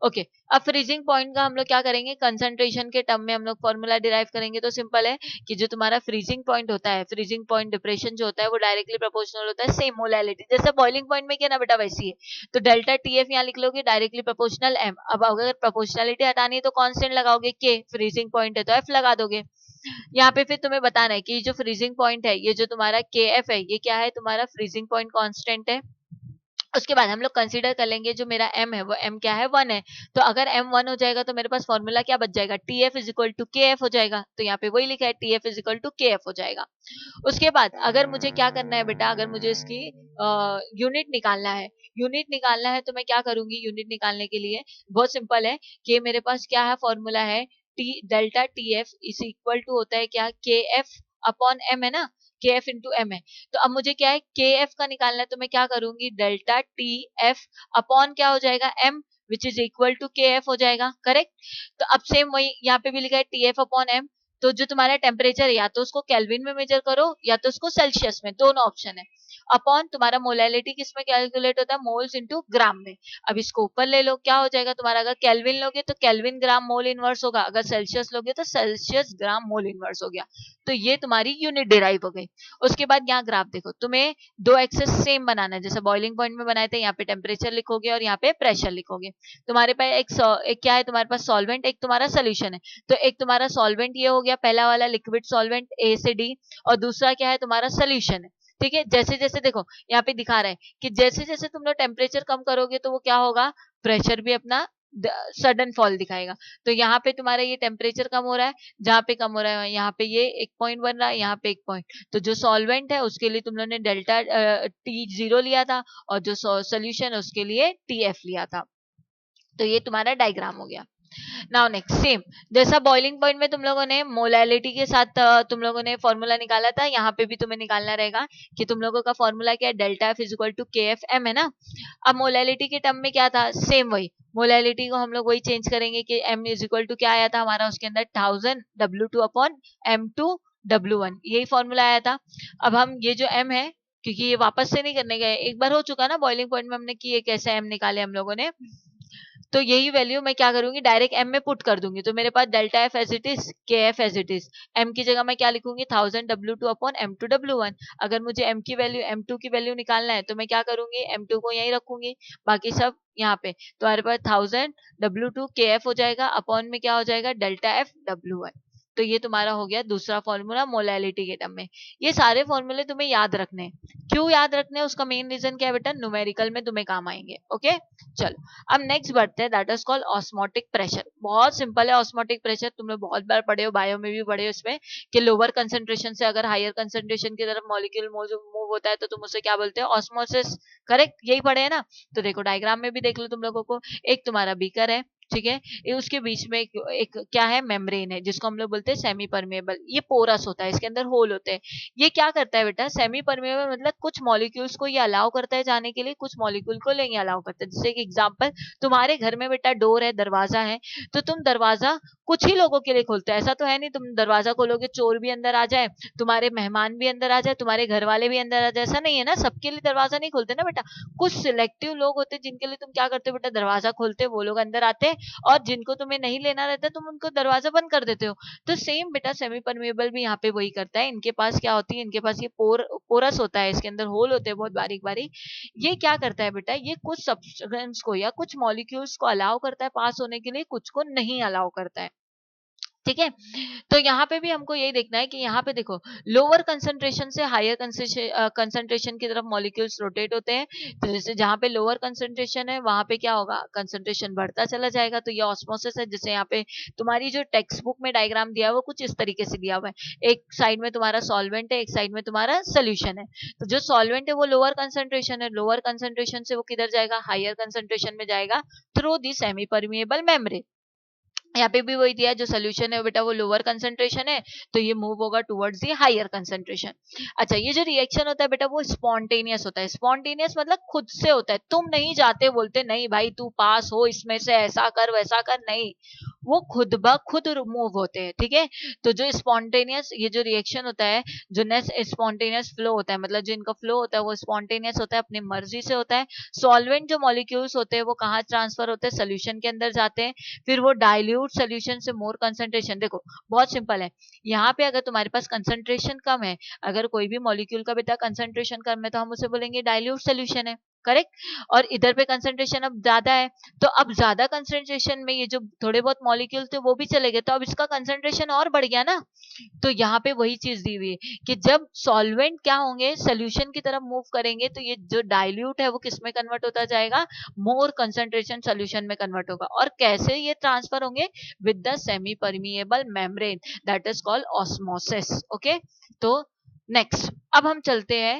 ओके, अब फ्रीजिंग पॉइंट का हम लोग क्या करेंगे, कंसंट्रेशन के टर्म में हम लोग फॉर्मूला डिराइव करेंगे। तो सिंपल है कि जो तुम्हारा फ्रीजिंग पॉइंट होता है, फ्रीजिंग पॉइंट डिप्रेशन जो होता है वो डायरेक्टली प्रोपोर्शनल होता है सेम मोलैलिटी, जैसे बॉइलिंग पॉइंट में क्या ना बेटा वैसी है। तो डेल्टा टीएफ यहाँ लिख लोगे डायरेक्टली प्रोपोर्शनल एम। अब अगर प्रोपोर्शनलिटी हटानी है तो कांस्टेंट लगाओगे के, फ्रीजिंग पॉइंट है तो एफ लगा दोगे। यहाँ पे फिर तुम्हें बताना है कि जो फ्रीजिंग पॉइंट है, ये जो तुम्हारा के एफ है, ये क्या है, तुम्हारा फ्रीजिंग पॉइंट कांस्टेंट है। उसके बाद हम लोग कंसीडर कर लेंगे जो मेरा m है वो m क्या है, 1 है। तो अगर m 1 हो जाएगा तो मेरे पास फॉर्मूला क्या बच जाएगा, tf is equal to K F हो जाएगा। तो यहाँ पे वही लिखा है tf is equal to K F हो जाएगा। उसके बाद अगर मुझे क्या करना है बेटा, अगर मुझे इसकी यूनिट निकालना है, यूनिट निकालना है तो मैं क्या करूंगी, यूनिट निकालने के लिए बहुत सिंपल है कि मेरे पास क्या है फॉर्मूला है, T delta T F is equal to होता है क्या, के एफ अपॉन एम है ना, के एफ इंटू एम है। तो अब मुझे क्या है के एफ का निकालना है, तो मैं क्या करूंगी, डेल्टा टी एफ अपॉन क्या हो जाएगा, M which is equal to K F हो जाएगा, करेक्ट। तो अब सेम वही यहाँ पे भी लिखा है टी एफ अपॉन एम। तो जो तुम्हारा टेम्परेचर है या तो उसको केल्विन में मेजर करो या तो उसको सेल्सियस में, दोनों ऑप्शन है। अपॉन तुम्हारा मोलैलिटी किस में कैलकुलेट होता है, मोल्स इनटू ग्राम में। अब इसको ऊपर ले लो, क्या हो जाएगा तुम्हारा, अगर केल्विन लोगे तो केल्विन ग्राम मोल इनवर्स होगा, अगर सेल्सियस लोगे तो सेल्सियस ग्राम मोल इनवर्स हो गया। तो ये तुम्हारी यूनिट डिराइव हो गई। उसके बाद यहाँ ग्राफ देखो, तुम्हें दो एक्सेस सेम बनाना है, जैसे बॉइलिंग पॉइंट में बनाए थे, यहाँ पे टेम्परेचर लिखोगे और यहाँ पे प्रेशर लिखोगे। तुम्हारे पास एक क्या है, तुम्हारे पास सॉल्वेंट, एक तुम्हारा सोल्यूशन है। तो एक तुम्हारा सॉल्वेंट ये हो गया पहला वाला लिक्विड सॉल्वेंट ए से डी, और दूसरा क्या है तुम्हारा सोल्यूशन है। ठीक है, जैसे जैसे देखो यहाँ पे दिखा रहा है कि जैसे जैसे तुम लोग टेम्परेचर कम करोगे तो वो क्या होगा, प्रेशर भी अपना सडन फॉल दिखाएगा। तो यहाँ पे तुम्हारा ये टेम्परेचर कम हो रहा है, जहाँ पे कम हो रहा है यहाँ पे ये एक पॉइंट बन रहा है, यहाँ पे एक पॉइंट। तो जो सॉल्वेंट है उसके लिए तुम लोगों ने डेल्टा टी जीरो लिया था, और जो सोल्यूशन है उसके लिए टी एफ लिया था। तो ये तुम्हारा डायग्राम हो गया। नाउ नेक्स्ट सेम जैसा बॉइलिंग पॉइंट में तुम लोगों ने मोलैलिटी के साथ तुम लोगों ने फॉर्मूला निकाला था, यहाँ पे भी तुम्हें निकालना रहेगा कि तुम लोगों का फॉर्मूला क्या है, delta F is equal to K F M है ना। अब मोलैलिटी के टर्म में क्या था, सेम वही मोलैलिटी को हम लोग वही चेंज करेंगे कि एम इज इक्वल टू क्या आया था हमारा उसके अंदर 1000 W2 अपॉन M2 W1, यही फॉर्मूला आया था। अब हम ये जो m है, क्योंकि ये वापस से नहीं करने गए, एक बार हो चुका ना बॉइलिंग पॉइंट में हमने कि ये कैसे m निकाले हम लोगों ने, तो यही वैल्यू मैं क्या करूंगी, डायरेक्ट m में पुट कर दूंगी। तो मेरे पास delta F as it is, K F as it is, m की जगह मैं क्या लिखूंगी, 1000 W2 अपॉन M2 W1। अगर मुझे m की वैल्यू M2 की वैल्यू निकालना है तो मैं क्या करूंगी, M2 को यहीं रखूंगी, बाकी सब यहाँ पे। तो हमारे पास 1000 W2 के एफ हो जाएगा, अपॉन में क्या हो जाएगा, डेल्टा एफ W1। तो ये तुम्हारा हो गया दूसरा फॉर्मूला मोलैलिटी के टर्म में। ये सारे फॉर्मूले तुम्हें याद रखने हैं। क्यों याद रखने हैं, उसका मेन रीजन क्या है बेटा, न्यूमेरिकल में तुम्हें काम आएंगे। ओके, चलो अब नेक्स्ट बढ़ते हैं, that is called osmotic pressure. बहुत सिंपल है ऑस्मोटिक प्रेशर, तुम लोग बहुत बार पढ़े हो, बायो में भी पढ़े हो इसमें, कि लोअर कंसंट्रेशन से अगर हायर कंसंट्रेशन की तरफ मॉलिक्यूल मूव होता है तो तुम उसे क्या बोलते हो, ऑस्मोसिस। करेक्ट, यही पढ़े है ना। तो देखो डायग्राम में भी देख लो तुम लोगों को, एक तुम्हारा बीकर है, ठीक है। ये उसके बीच में एक क्या है, मेम्ब्रेन है, जिसको हम लोग बोलते हैं सेमी परमेबल। ये पोरस होता है, इसके अंदर होल होते हैं। ये क्या करता है बेटा, सेमी परमेबल मतलब कुछ मॉलिक्यूल्स को ये अलाउ करता है जाने के लिए, कुछ मॉलिक्यूल को नहीं अलाउ करता है। जैसे कि एग्जांपल, तुम्हारे घर में बेटा डोर है, दरवाजा है, तो तुम दरवाजा कुछ ही लोगों के लिए खोलते हैं। ऐसा तो है नहीं तुम दरवाजा खोलोगे चोर भी अंदर आ जाए, तुम्हारे मेहमान भी अंदर आ जाए, तुम्हारे घर वाले भी अंदर आ जाए, ऐसा नहीं है ना, सबके लिए दरवाजा नहीं खोलते ना बेटा। कुछ सिलेक्टिव लोग होते हैं जिनके लिए तुम क्या करते हो बेटा, दरवाजा खोलते हो, वो लोग अंदर आते हैं, और जिनको तुम्हें नहीं लेना रहता तुम उनको दरवाजा बंद कर देते हो। तो सेम बेटा सेमी परमेबल भी यहाँ पे वही करता है। इनके पास क्या होती है, इनके पास ये पोरस होता है, इसके अंदर होल होते हैं बहुत बारीक बारीक। ये क्या करता है बेटा, ये कुछ सब्सटेंस को या कुछ मॉलिक्यूल्स को अलाउ करता है पास होने के लिए, कुछ को नहीं अलाउ करता है। ठीक है। तो यहाँ पे भी हमको यही देखना है कि यहाँ पे देखो, लोअर कंसंट्रेशन से हायर कंसंट्रेशन की तरफ मॉलिक्यूल्स रोटेट होते हैं। तो जैसे जहाँ पे लोअर कंसंट्रेशन है वहां पे क्या होगा, कंसंट्रेशन बढ़ता चला जाएगा। तो ये ऑस्मोसिस है। जैसे यहाँ पे तुम्हारी जो टेक्स्ट बुक में डायग्राम दिया हुआ कुछ इस तरीके से दिया हुआ है, एक साइड में तुम्हारा सॉल्वेंट है, एक साइड में तुम्हारा सोल्यूशन है। तो जो सॉल्वेंट है वो लोअर कंसंट्रेशन है, लोअर कंसंट्रेशन से वो किधर जाएगा, हायर कंसंट्रेशन में जाएगा, through the semi permeable membrane. यहाँ पे भी वही दिया है, जो सोल्यूशन है बेटा वो लोअर कंसंट्रेशन है, तो ये मूव होगा टुवर्ड्स दी हायर कंसंट्रेशन। अच्छा, ये जो रिएक्शन होता है बेटा वो स्पॉन्टेनियस होता है। स्पॉन्टेनियस मतलब खुद से होता है, तुम नहीं जाते बोलते नहीं भाई तू पास हो इसमें से, ऐसा कर वैसा कर, नहीं, वो खुद ब खुद मूव होते हैं। ठीक है। तो जो स्पॉन्टेनियस ये जो रिएक्शन होता है, जो नेक्स्ट स्पॉन्टेनियस फ्लो होता है, मतलब जो इनका फ्लो होता है वो स्पॉन्टेनियस होता है, अपनी मर्जी से होता है। सॉल्वेंट जो मॉलिक्यूल्स होते हैं वो कहाँ ट्रांसफर होते हैं, सोल्यूशन के अंदर जाते हैं, फिर वो डाइल्यूट सोल्यूशन से मोर कंसंट्रेशन। देखो बहुत सिंपल है, यहाँ पे अगर तुम्हारे पास कंसंट्रेशन कम है, अगर कोई भी मॉलिक्यूल का बेटा कंसंट्रेशन कम है तो हम उसे बोलेंगे डाइल्यूट सोल्यूशन है, करेक्ट। और इधर पे कंसंट्रेशन अब ज्यादा है, तो अब ज्यादा कंसंट्रेशन में ये जो थोड़े बहुत मॉलिक्यूल थे वो भी चले गए, तो अब इसका कंसंट्रेशन और बढ़ गया ना। तो यहाँ पे वही चीज दी हुई है कि जब सॉल्वेंट क्या होंगे, सोल्यूशन की तरफ मूव करेंगे, तो ये जो डाइल्यूट है वो किस में कन्वर्ट होता जाएगा, मोर कंसंट्रेशन सोल्यूशन में कन्वर्ट होगा। और कैसे ये ट्रांसफर होंगे, with the semi permeable membrane, that is called osmosis. Okay. तो नेक्स्ट अब हम चलते हैं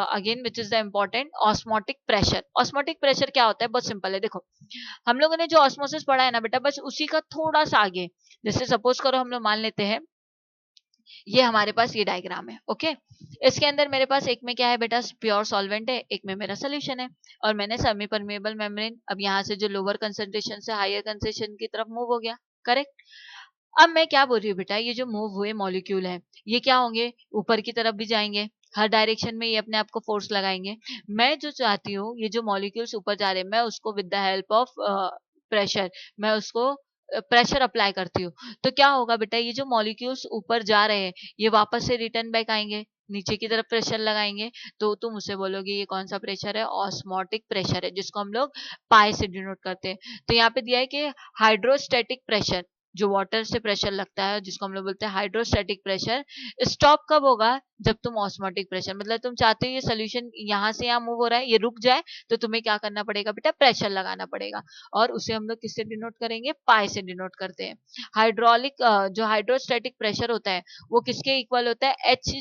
again which is the important, osmotic pressure. Osmotic pressure क्या होता है, बहुत सिंपल है। देखो हम लोगों ने जो ऑस्मोसिस पढ़ा है ना बेटा, बस उसी का थोड़ा सा आगे, जैसे सपोज करो हम लोग मान लेते हैं ये हमारे पास ये डायग्राम है। ओके। इसके अंदर मेरे पास एक में क्या है बेटा, प्योर सॉल्वेंट है, एक में मेरा सोल्यूशन है, और मैंने सेमी परमेबल मेम्ब्रेन, अब यहाँ से जो लोअर कंसंट्रेशन से हायर कंसंट्रेशन की तरफ मूव हो गया, करेक्ट। अब मैं क्या बोल रही हूँ बेटा, ये जो मूव हुए मॉलिक्यूल है ये क्या होंगे, ऊपर की तरफ भी जाएंगे, हर डायरेक्शन में ये अपने आप को फोर्स लगाएंगे। मैं जो चाहती हूँ ये जो मॉलिक्यूल्स ऊपर जा रहे हैं, मैं उसको with the help of pressure, मैं उसको प्रेशर अप्लाई करती हूँ। तो क्या होगा बेटा, ये जो मॉलिक्यूल्स ऊपर जा रहे हैं ये वापस से रिटर्न बैक आएंगे, नीचे की तरफ प्रेशर लगाएंगे, तो तुम उसे बोलोगे ये कौन सा प्रेशर है, ऑस्मोटिक प्रेशर है, जिसको हम लोग पाई से डिनोट करते हैं। तो यहाँ पे दिया है कि हाइड्रोस्टैटिक प्रेशर, जो वाटर से प्रेशर लगता है जिसको हम लोग बोलते हैं हाइड्रोस्टैटिक प्रेशर, स्टॉप कब होगा, जब तुम ऑस्मोटिक प्रेशर, मतलब तुम चाहते हो ये सोल्यूशन यहाँ से यहाँ मूव हो रहा है ये रुक जाए, तो तुम्हें क्या करना पड़ेगा बेटा, प्रेशर लगाना पड़ेगा। और उसे हम लोग किससे डिनोट करेंगे, पाई से डिनोट करते हैं। हाइड्रोलिक जो हाइड्रोस्टैटिक प्रेशर होता है वो किसके इक्वल होता है, एच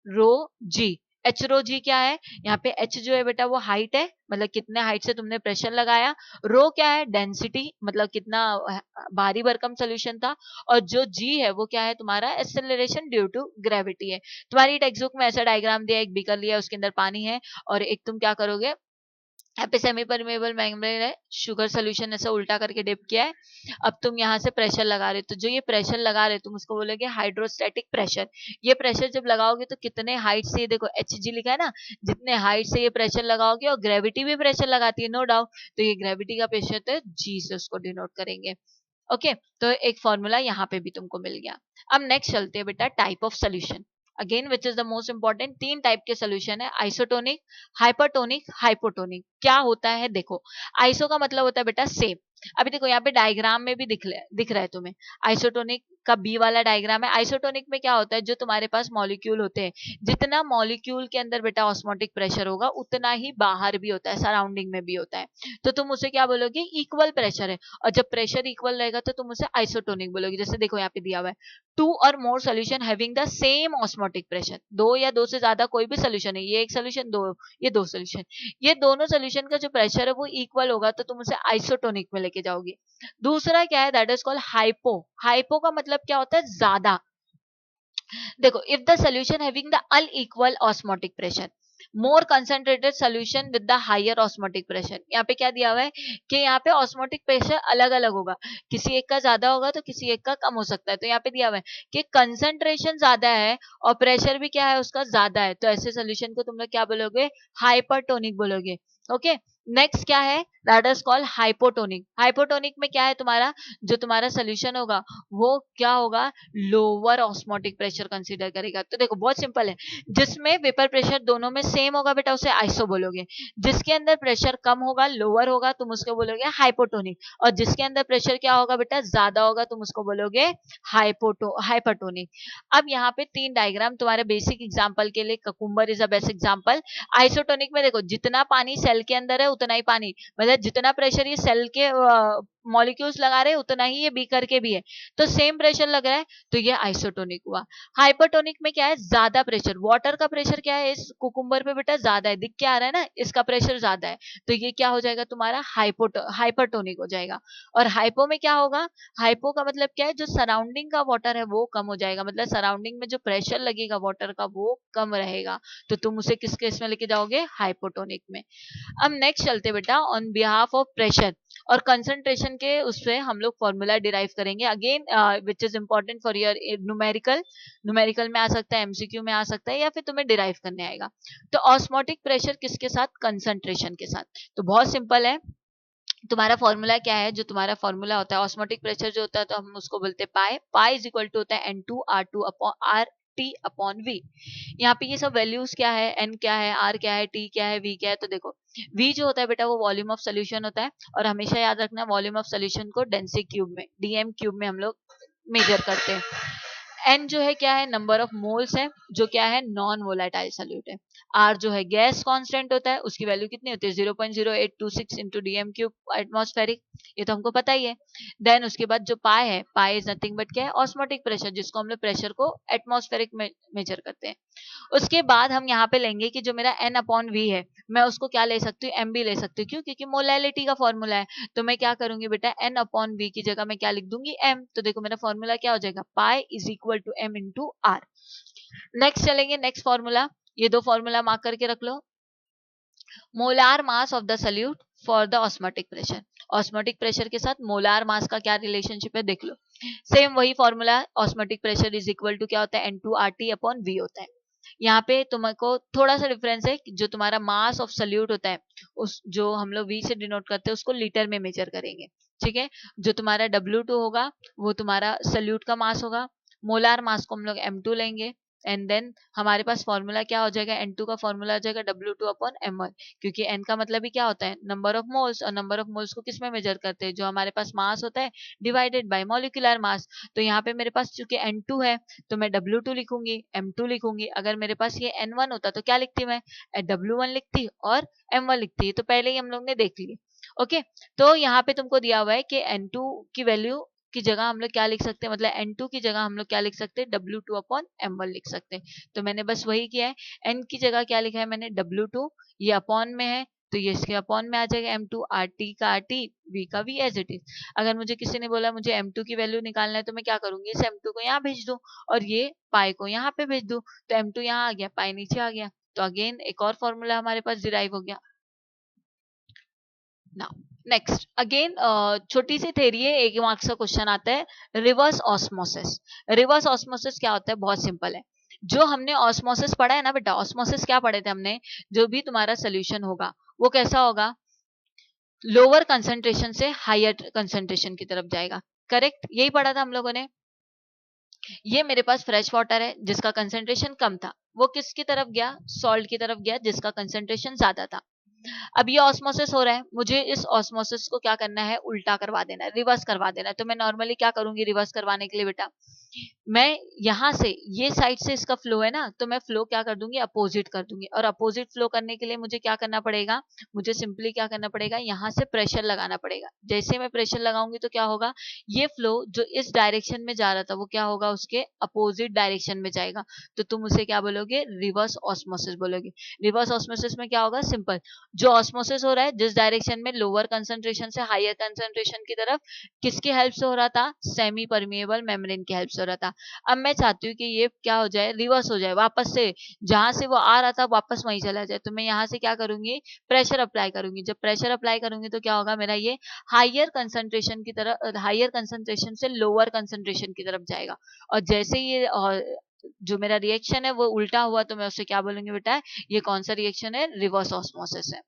रो जी। एच रो जी क्या है, यहाँ पे एच जो है बेटा वो हाइट है, मतलब कितने हाइट से तुमने प्रेशर लगाया, रो क्या है, डेंसिटी, मतलब कितना भारी भरकम सोल्यूशन था, और जो जी है वो क्या है तुम्हारा, एक्सेलरेशन ड्यू टू ग्रेविटी है। तुम्हारी टेक्स्ट बुक में ऐसा डायग्राम दिया, एक बीकर लिया उसके अंदर पानी है, और एक तुम क्या करोगे, यहाँ पे सेमी परमेबल मेम्ब्रेन है, शुगर सोल्यूशन ऐसा उल्टा करके डिप किया है, अब तुम यहाँ से प्रेशर लगा रहे हो, तो जो ये प्रेशर लगा रहे हो तुम उसको बोलोगे हाइड्रोस्टैटिक प्रेशर। ये प्रेशर जब लगाओगे तो कितने हाइट से, देखो एच जी लिखा है ना, जितने हाइट से ये प्रेशर लगाओगे, और ग्रेविटी भी प्रेशर लगाती है नो डाउट, तो ये ग्रेविटी का प्रेशर तो जी से उसको डिनोट करेंगे। ओके। तो एक फॉर्मूला यहाँ पे भी तुमको मिल गया। अब नेक्स्ट चलते हैं बेटा type of solution, again which is the most important. तीन टाइप के सोल्यूशन है, आइसोटोनिक, हाइपरटोनिक, हाइपोटोनिक। क्या होता है देखो, आइसो का मतलब होता है बेटा सेम। अभी देखो यहाँ पे डायग्राम में भी दिख रहा है तुम्हें, आइसोटोनिक का बी वाला डायग्राम है। आइसोटोनिक में क्या होता है, जो तुम्हारे पास मॉलिक्यूल होते हैं, जितना मॉलिक्यूल के अंदर बेटा ऑस्मोटिक प्रेशर होगा उतना ही बाहर भी होता है, सराउंडिंग में भी होता है, तो तुम उसे क्या बोलोगे, इक्वल प्रेशर है। और जब प्रेशर इक्वल रहेगा तो तुम उसे आइसोटोनिक बोलोगे। जैसे देखो यहाँ पे दिया हुआ है टू और मोर solution having the same osmotic pressure, दो या दो से ज्यादा कोई भी सोल्यूशन है, ये एक सोल्यूशन, दो ये दो सोल्यूशन, ये दोनों सोल्यूशन का जो प्रेशर है वो इक्वल होगा तो तुम उसे आइसोटोनिक में लेके जाओगे। दूसरा क्या है, that is called hypo. Hypo का मतलब क्या होता है, ज्यादा। देखो, if the solution having the unequal osmotic pressure, more concentrated solution with the higher osmotic pressure, यहाँ पे क्या दिया हुआ है कि यहाँ पे ऑस्मोटिक प्रेशर अलग अलग होगा, किसी एक का ज्यादा होगा तो किसी एक का कम हो सकता है। तो यहाँ पे दिया हुआ है कि कंसंट्रेशन ज्यादा है और प्रेशर भी क्या है उसका ज्यादा है, तो ऐसे सोल्यूशन को तुम लोग क्या बोलोगे, हाइपरटोनिक बोलोगे। ओके, नेक्स्ट क्या है, that is called hypotonic. Hypotonic में क्या है, तुम्हारा जो तुम्हारा सोल्यूशन होगा वो क्या होगा, लोअर ऑस्मोटिक प्रेशर कंसीडर करेगा। तो देखो बहुत सिंपल है, जिसमें वेपर प्रेशर दोनों में सेम होगा बेटा उसे आइसो बोलोगे, जिसके अंदर प्रेशर कम होगा, लोअर होगा, तुम उसको बोलोगे हाइपोटोनिक, और जिसके अंदर प्रेशर क्या होगा बेटा, ज्यादा होगा, तुम उसको बोलोगे हाइपरटोनिक। अब यहाँ पे तीन डायग्राम तुम्हारे बेसिक एग्जांपल के लिए, cucumber is a best example. Isotonic में देखो, जितना पानी सेल के अंदर है उतना ही पानी, मतलब जितना प्रेशर ये सेल के मॉलिक्यूल्स लगा रहे हैं उतना ही ये बीकर के भी है, तो सेम प्रेशर लग रहा है, तो ये आइसोटोनिक हुआ। हाइपरटोनिक में क्या है, ज्यादा प्रेशर, वाटर का प्रेशर क्या है इस कुकुम्बर पे बेटा, ज्यादा है, दिख के आ रहा है ना, इसका प्रेशर ज्यादा है, तो ये क्या हो जाएगा तुम्हारा, हाइपरटोनिक हो जाएगा। और हाइपो में क्या होगा, हाइपो का मतलब क्या है, जो सराउंडिंग का वाटर है वो कम हो जाएगा, मतलब सराउंडिंग में जो प्रेशर लगेगा वाटर का वो कम रहेगा, तो तुम उसे किस केस में लेके जाओगे, हाइपोटोनिक में। अब नेक्स्ट चलते बेटा, ऑन बिहाफ ऑफ प्रेशर और कंसंट्रेशन के उससे हम लोग फॉर्मूला डिराइव करेंगे, again which is important for your numerical. Numerical में आ सकता है, एमसीक्यू में आ सकता है, या फिर तुम्हें डिराइव करने आएगा। तो ऑस्मोटिक प्रेशर किसके साथ, कंसंट्रेशन के साथ। तो बहुत सिंपल है, तुम्हारा फॉर्मूला क्या है, जो तुम्हारा फॉर्मूला होता है ऑस्मोटिक प्रेशर जो होता है, तो हम उसको बोलते हैं pi. Pi is equal to होता है N2 R2 upon R T upon V. यहाँ पे ये सब वैल्यूज क्या है, एन क्या है, आर क्या है, टी क्या है, वी क्या है। तो देखो, वी जो होता है बेटा वो वॉल्यूम ऑफ सोल्यूशन होता है, और हमेशा याद रखना वॉल्यूम ऑफ सोल्यूशन को डेंसिटी क्यूब में, डीएम क्यूब में हम लोग मेजर करते हैं। एन जो है क्या है, नंबर ऑफ मोल्स है, जो क्या है, नॉन वोलेटाइल सोल्यूट है। आर जो है गैस कांस्टेंट होता है, उसकी वैल्यू कितनी होती है, 0.0826 इंटू डीएम क्यूब एटमॉस्फेरिक, ये तो हमको पता ही है। देन उसके बाद जो पाई है, पाई इज नथिंग बट क्या है, ऑस्मोटिक प्रेशर, जिसको हम लोग प्रेशर को एटमॉस्फेरिक में मेजर करते हैं। उसके बाद हम यहाँ पे लेंगे कि जो मेरा एन अपॉन वी है, मैं उसको क्या ले सकती हूँ, एम भी ले सकती हूँ, क्यों, क्योंकि मोलैलिटी का फॉर्मूला है। तो मैं क्या करूंगी बेटा, एन अपॉन वी की जगह मैं क्या लिख दूंगी, एम। तो देखो मेरा फॉर्मूला क्या हो जाएगा, pi is equal to M into R. Next चलेंगे, नेक्स्ट फॉर्मूला, ये दो फॉर्मूला मार्क करके रख लो। Molar mass of the solute for the osmotic pressure, osmotic pressure के साथ मोलार मास का क्या रिलेशनशिप है देख लो। सेम वही formula, osmotic pressure is equal to क्या होता है, N2RT अपॉन V होता है। यहाँ पे तुमको थोड़ा सा डिफरेंस है, जो तुम्हारा मास ऑफ सल्यूट होता है, उस जो हम लोग V से डिनोट करते हैं उसको लीटर में मेजर करेंगे, ठीक है। जो तुम्हारा W2 होगा वो तुम्हारा सल्यूट का मास होगा, मोलार मास को हम लोग M2 लेंगे, एंड देन हमारे पास फॉर्मूला क्या हो जाएगा, N2 का फॉर्मूला हो जाएगा W2 अपॉन M1, क्योंकि N का मतलब ही क्या होता है, नंबर ऑफ मोल्स, और नंबर ऑफ मोल्स को किस में मेजर करते हैं, जो हमारे पास मास होता है डिवाइडेड बाय मॉलिक्यूलर मास। तो यहाँ पे मेरे पास चूंकि N2 है तो मैं W2 लिखूंगी, M2 लिखूंगी। अगर मेरे पास ये N1 होता तो क्या लिखती मैं, W1 लिखती और M1 लिखती, तो पहले ही हम लोग ने देख ली। ओके, तो यहाँ पे तुमको दिया हुआ है कि N2 की वैल्यू की जगह हम लोग क्या लिख सकते हैं, मतलब N2 की जगह हम लोग क्या लिख सकते हैं, W2 अपॉन M1 लिख सकते हैं। तो मैंने बस वही किया है, N की जगह क्या लिखा है मैंने, W2, ये अपॉन में है तो ये इसके अपॉन में आ जाएगा M2, RT का RT, V का V एज इट इज। अगर मुझे किसी ने बोला मुझे M2 की वैल्यू निकालना है तो मैं क्या करूंगी, इस M2 को यहाँ भेज दूं और ये पाई को यहाँ पे भेज दूं, तो M2 यहाँ आ गया, पाई नीचे आ गया। तो अगेन एक और फॉर्मूला हमारे पास डिराइव हो गया। नाउ नेक्स्ट अगेन छोटी सी थेरी है, एक मार्क्स का क्वेश्चन आता है, रिवर्स ऑस्मोसिस। रिवर्स ऑस्मोसिस क्या होता है, बहुत सिंपल है। जो हमने ऑस्मोसिस पढ़ा है ना बेटा, ऑस्मोसिस क्या पढ़े थे हमने, जो भी तुम्हारा सोल्यूशन होगा वो कैसा होगा, लोअर कंसंट्रेशन से हायर कंसंट्रेशन की तरफ जाएगा, करेक्ट, यही पढ़ा था हम लोगों ने। ये मेरे पास फ्रेश वाटर है जिसका कंसंट्रेशन कम था, वो किसकी तरफ गया, सॉल्ट की तरफ गया जिसका कंसंट्रेशन ज्यादा था। अब ये ऑस्मोसिस हो रहा है, मुझे इस ऑस्मोसिस को क्या करना है, उल्टा करवा देना है, रिवर्स करवा देना है। तो मैं नॉर्मली क्या करूंगी रिवर्स करवाने के लिए बेटा, मैं यहाँ से ये साइड से इसका फ्लो है ना, तो मैं फ्लो क्या कर दूंगी, अपोजिट कर दूंगी। और अपोजिट फ्लो करने के लिए मुझे क्या करना पड़ेगा, मुझे सिंपली क्या करना पड़ेगा, यहाँ से प्रेशर लगाना पड़ेगा। जैसे मैं प्रेशर लगाऊंगी तो क्या होगा, ये फ्लो जो इस डायरेक्शन में जा रहा था वो क्या होगा, उसके अपोजिट डायरेक्शन में जाएगा। तो तुम उसे क्या बोलोगे, रिवर्स ऑस्मोसिस बोलोगे। रिवर्स ऑस्मोसिस में क्या होगा, सिंपल, जो ऑस्मोसिस हो रहा है जिस डायरेक्शन में लोअर कंसंट्रेशन से हायर कंसंट्रेशन की तरफ, किसकी हेल्प से हो रहा था, सेमी परमिएबल मेम्ब्रेन की हेल्प से हो रहा था। अब मैं चाहती हूँ कि ये क्या हो जाए, रिवर्स हो जाए, वापस से जहां से वो आ रहा था वापस वहीं चला जाए। तो मैं यहाँ से क्या करूंगी, प्रेशर अप्लाई करूंगी। जब प्रेशर अप्लाई करूंगी तो क्या होगा, मेरा ये हायर कंसंट्रेशन की तरफ, हायर कंसंट्रेशन से लोअर कंसंट्रेशन की तरफ जाएगा। और जैसे ये जो मेरा रिएक्शन है वो उल्टा हुआ, तो मैं उसे क्या बोलूंगी बेटा, ये कौन सा रिएक्शन है, रिवर्स ऑस्मोसिस है।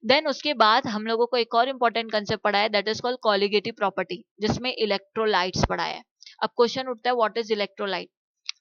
देन उसके बाद हम लोगों को एक और इंपॉर्टेंट कंसेप्ट पढ़ा है, that is called colligative property, जिसमें इलेक्ट्रोलाइट्स पढ़ाया है। अब क्वेश्चन उठता है, व्हाट इज इलेक्ट्रोलाइट।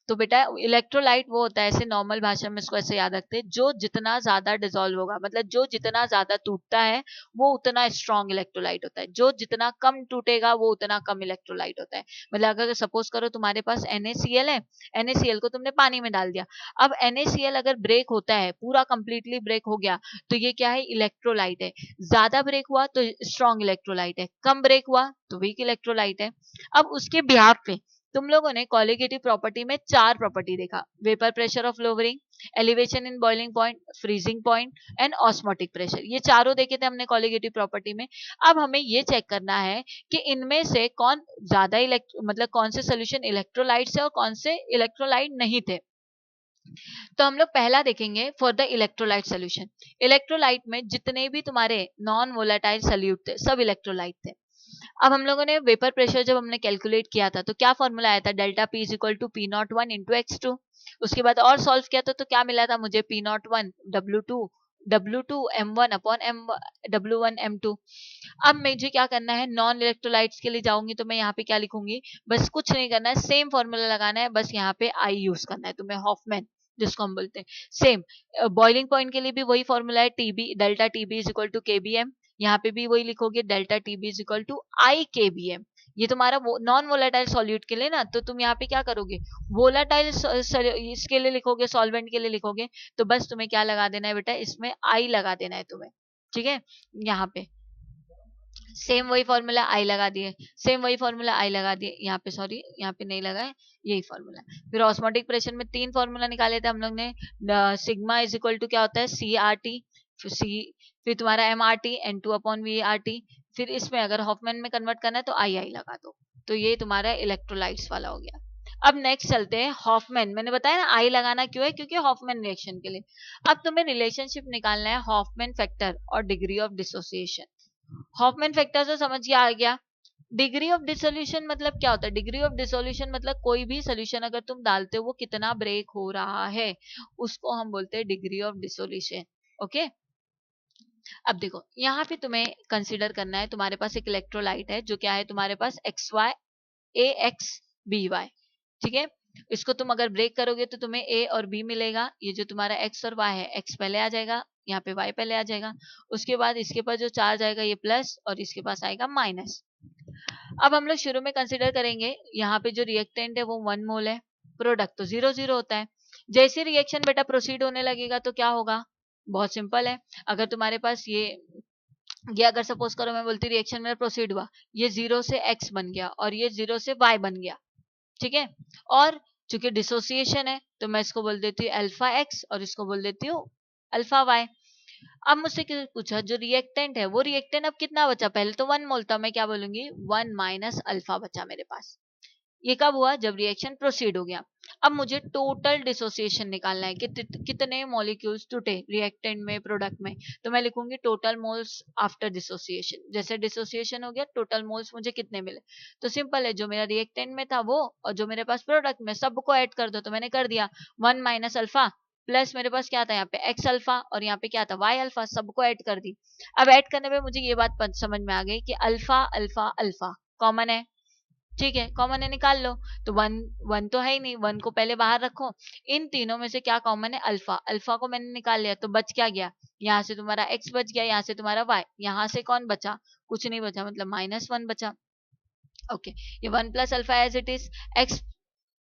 तो बेटा इलेक्ट्रोलाइट वो होता है, ऐसे नॉर्मल भाषा में इसको ऐसे याद रखते हैं, जो जितना ज्यादा डिसॉल्व होगा, मतलब जो जितना ज्यादा टूटता है वो उतना स्ट्रॉन्ग इलेक्ट्रोलाइट होता है। जो जितना कम टूटेगा वो उतना कम इलेक्ट्रोलाइट होता है। मतलब अगर सपोज करो तुम्हारे पास NaCl है, NaCl को तुमने पानी में डाल दिया। अब NaCl अगर ब्रेक होता है, पूरा कंप्लीटली ब्रेक हो गया, तो ये क्या है, इलेक्ट्रोलाइट है। ज्यादा ब्रेक हुआ तो स्ट्रॉन्ग इलेक्ट्रोलाइट है, कम ब्रेक हुआ तो वीक इलेक्ट्रोलाइट है। अब उसके बिहाफ पे तुम लोगों ने कॉलिगेटिव प्रॉपर्टी में 4 प्रॉपर्टी देखा, vapour pressure of lowering, elevation in boiling point, freezing point and osmotic pressure, ये चारों देखे थे हमने कॉलिगेटिव प्रॉपर्टी में। अब हमें ये चेक करना है कि इनमें से कौन ज्यादा मतलब कौन से सोल्यूशन इलेक्ट्रोलाइट है और कौन से इलेक्ट्रोलाइट नहीं थे। तो हम लोग पहला देखेंगे for the electrolyte solution. Electrolyte में जितने भी तुम्हारे नॉन वोलेटाइल सोल्यूट थे सब इलेक्ट्रोलाइट थे। अब हम लोगों ने वेपर प्रेशर जब हमने कैलकुलेट किया था तो क्या फॉर्मूला आया था, delta P is equal to P01 into X2। उसके बाद और सॉल्व किया था तो क्या मिला था मुझे, P01 W2 M1 upon M W1 M2। अब मुझे क्या करना है, नॉन इलेक्ट्रोलाइट्स के लिए जाऊंगी तो मैं यहाँ पे क्या लिखूंगी, बस कुछ नहीं करना है, सेम फॉर्मूला लगाना है, बस यहाँ पे आई यूज करना है तुम्हें, हॉफमैन जिसको हम बोलते हैं। सेम बॉइलिंग पॉइंट के लिए भी वही फॉर्मूला है, TB delta TB is equal to KBM. यहाँ पे भी वही लिखोगे, delta TB is equal to i KBM. ये तुम्हारा नॉन वोलेटाइल सॉल्यूट के लिए ना, तो तुम यहाँ पे क्या करोगे, वोलेटाइल इसके लिए लिखोगे, सॉल्वेंट के लिए लिखोगे, तो बस तुम्हें क्या लगा देना है बेटा, इसमें आई लगा देना है तुम्हें। ठीक है, यहाँ पे सेम वही फॉर्मूला आई लगा दिए, सेम वही फॉर्मूला आई लगा दिए, यहाँ पे सॉरी यहाँ पे नहीं लगा है, यही फॉर्मूला। फिर ऑस्मोटिक प्रेशर में 3 फॉर्मूला निकाले थे हम लोग ने, सिग्मा इज इक्वल टू क्या होता है, CRT, फिर फिर तुम्हारा MRT N2 अपॉन VRT। फिर इसमें अगर हॉफमैन में कन्वर्ट करना है तो आई लगा दो। तो ये तुम्हारा इलेक्ट्रोलाइट्स वाला हो गया। अब नेक्स्ट चलते हैं हॉफमैन। मैंने बताया ना आई लगाना क्यों है, क्योंकि हॉफमैन रिएक्शन के लिए। अब तुम्हें रिलेशनशिप निकालना है हॉफमैन फैक्टर और degree of dissociation. Hoffman factor तो समझ आ गया। डिग्री ऑफ डिसोल्यूशन मतलब क्या होता है, डिग्री ऑफ डिसोल्यूशन मतलब कोई भी सोल्यूशन अगर तुम डालते हो वो कितना ब्रेक हो रहा है, उसको हम बोलते हैं डिग्री ऑफ डिसोल्यूशन। ओके, अब देखो यहाँ पे तुम्हें कंसीडर करना है, तुम्हारे पास एक इलेक्ट्रोलाइट है जो क्या है तुम्हारे पास XY AX BY। ठीक है, इसको तुम अगर ब्रेक करोगे तो तुम्हें A और B मिलेगा। ये जो तुम्हारा X और Y है, X पहले आ जाएगा, यहाँ पे Y पहले आ जाएगा। उसके बाद इसके पास जो चार्ज आएगा ये प्लस और इसके पास आएगा माइनस। अब हम लोग शुरू में कंसिडर करेंगे, यहाँ पे जो रिएक्टेंट है वो 1 मोल है, प्रोडक्ट तो 0 0 होता है। जैसे रिएक्शन बेटा प्रोसीड होने लगेगा तो क्या होगा, बहुत सिंपल है। अगर तुम्हारे पास ये अगर सपोज करो मैं बोलती रिएक्शन में प्रोसीड हुआ, ये 0 से X बन गया और ये 0 से Y बन गया। ठीक है, और चूंकि डिसोसिएशन है तो मैं इसको बोल देती हूँ अल्फा X और इसको बोल देती हूँ अल्फा Y। अब मुझसे पूछा जो रिएक्टेंट है वो रिएक्टेंट अब कितना बचा, पहले तो 1 मोल था, मैं क्या बोलूंगी 1 माइनस अल्फा बचा मेरे पास। ये कब हुआ, जब रिएक्शन प्रोसीड हो गया। अब मुझे टोटल डिसोसिएशन निकालना है कि कितने मॉलिक्यूल्स टूटे रिएक्टेंट में प्रोडक्ट में। तो मैं लिखूंगी टोटल मोल्स आफ्टर डिसोसिएशन, जैसे डिसोसिएशन हो गया टोटल मोल्स मुझे कितने मिले। तो सिंपल है, जो मेरा रिएक्टेंट में था वो और जो मेरे पास प्रोडक्ट में, सबको ऐड कर दो। तो मैंने कर दिया 1 माइनस अल्फा प्लस मेरे पास क्या था यहाँ पे एक्स अल्फा और यहाँ पे क्या था वाई अल्फा, सबको ऐड कर दी। अब ऐड करने पे मुझे ये बात समझ में आ गई कि अल्फा अल्फा अल्फा कॉमन है। ठीक है, कॉमन है निकाल लो। तो वन वन तो है ही नहीं, वन को पहले बाहर रखो। इन तीनों में से क्या कॉमन है, अल्फा। अल्फा को मैंने निकाल लिया तो बच क्या गया, यहाँ से तुम्हारा एक्स बच गया, यहाँ से तुम्हारा वाई, यहाँ से कौन बचा, कुछ नहीं बचा, मतलब -1 बचा। ओके, ये 1 plus alpha as it is, X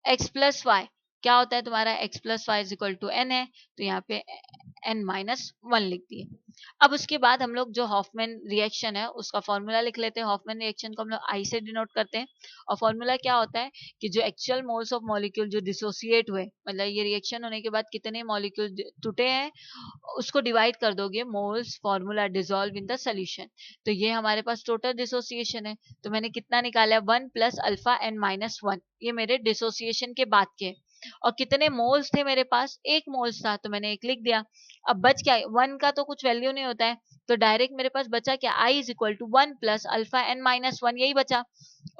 x plus Y क्या होता है तुम्हारा, x plus Y is equal to n है, तो यहाँ पे n माइनस वन लिख दिए। अब उसके बाद हम लोग जो हॉफमैन रिएक्शन है उसका फॉर्मूला लिख लेते हैं। हॉफमैन रिएक्शन को हम लोग आई से डिनोट करते हैं, और फॉर्मूला क्या होता है कि जो एक्चुअल मोल्स ऑफ मॉलिक्यूल जो डिसोसिएट हुए, मतलब ये रिएक्शन होने के बाद कितने मॉलिक्यूल टूटे हैं, उसको डिवाइड कर दोगे moles formula dissolve in the solution, तो ये हमारे पास टोटल डिसोसिएशन है। तो मैंने कितना निकाला, 1 plus alpha N minus one, ये मेरे डिसोसिएशन के बाद के। और कितने मोल्स थे मेरे पास, एक मोल्स था, तो मैंने एक लिख दिया। अब बच क्या, वन का तो कुछ वैल्यू नहीं होता है, तो डायरेक्ट मेरे पास बचा क्या, i is equal to one plus alpha N minus one, यही बचा।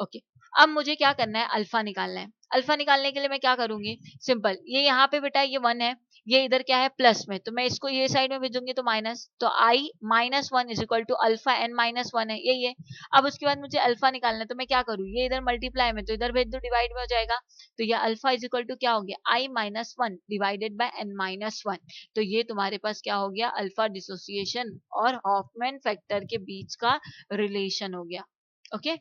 ओके, अब मुझे क्या करना है, अल्फा निकालना है। अल्फा निकालने के लिए मैं क्या करूंगी, सिंपल, ये यहाँ पे बेटा ये वन है, ये इधर क्या है प्लस में, तो मैं इसको ये साइड में भेजूंगी तो माइनस, तो i minus one is equal to alpha N minus one है, यही है। अब उसके बाद मुझे अल्फा निकालना है, तो मैं क्या करूँ, ये इधर मल्टीप्लाई में, तो इधर भेज दो, डिवाइड में हो जाएगा, तो ये अल्फा इज इक्वल टू क्या हो गया, i minus one divided by n minus one. तो ये तुम्हारे पास क्या हो गया, अल्फा डिसोसिएशन और हॉफमैन फैक्टर के बीच का रिलेशन हो गया। ओके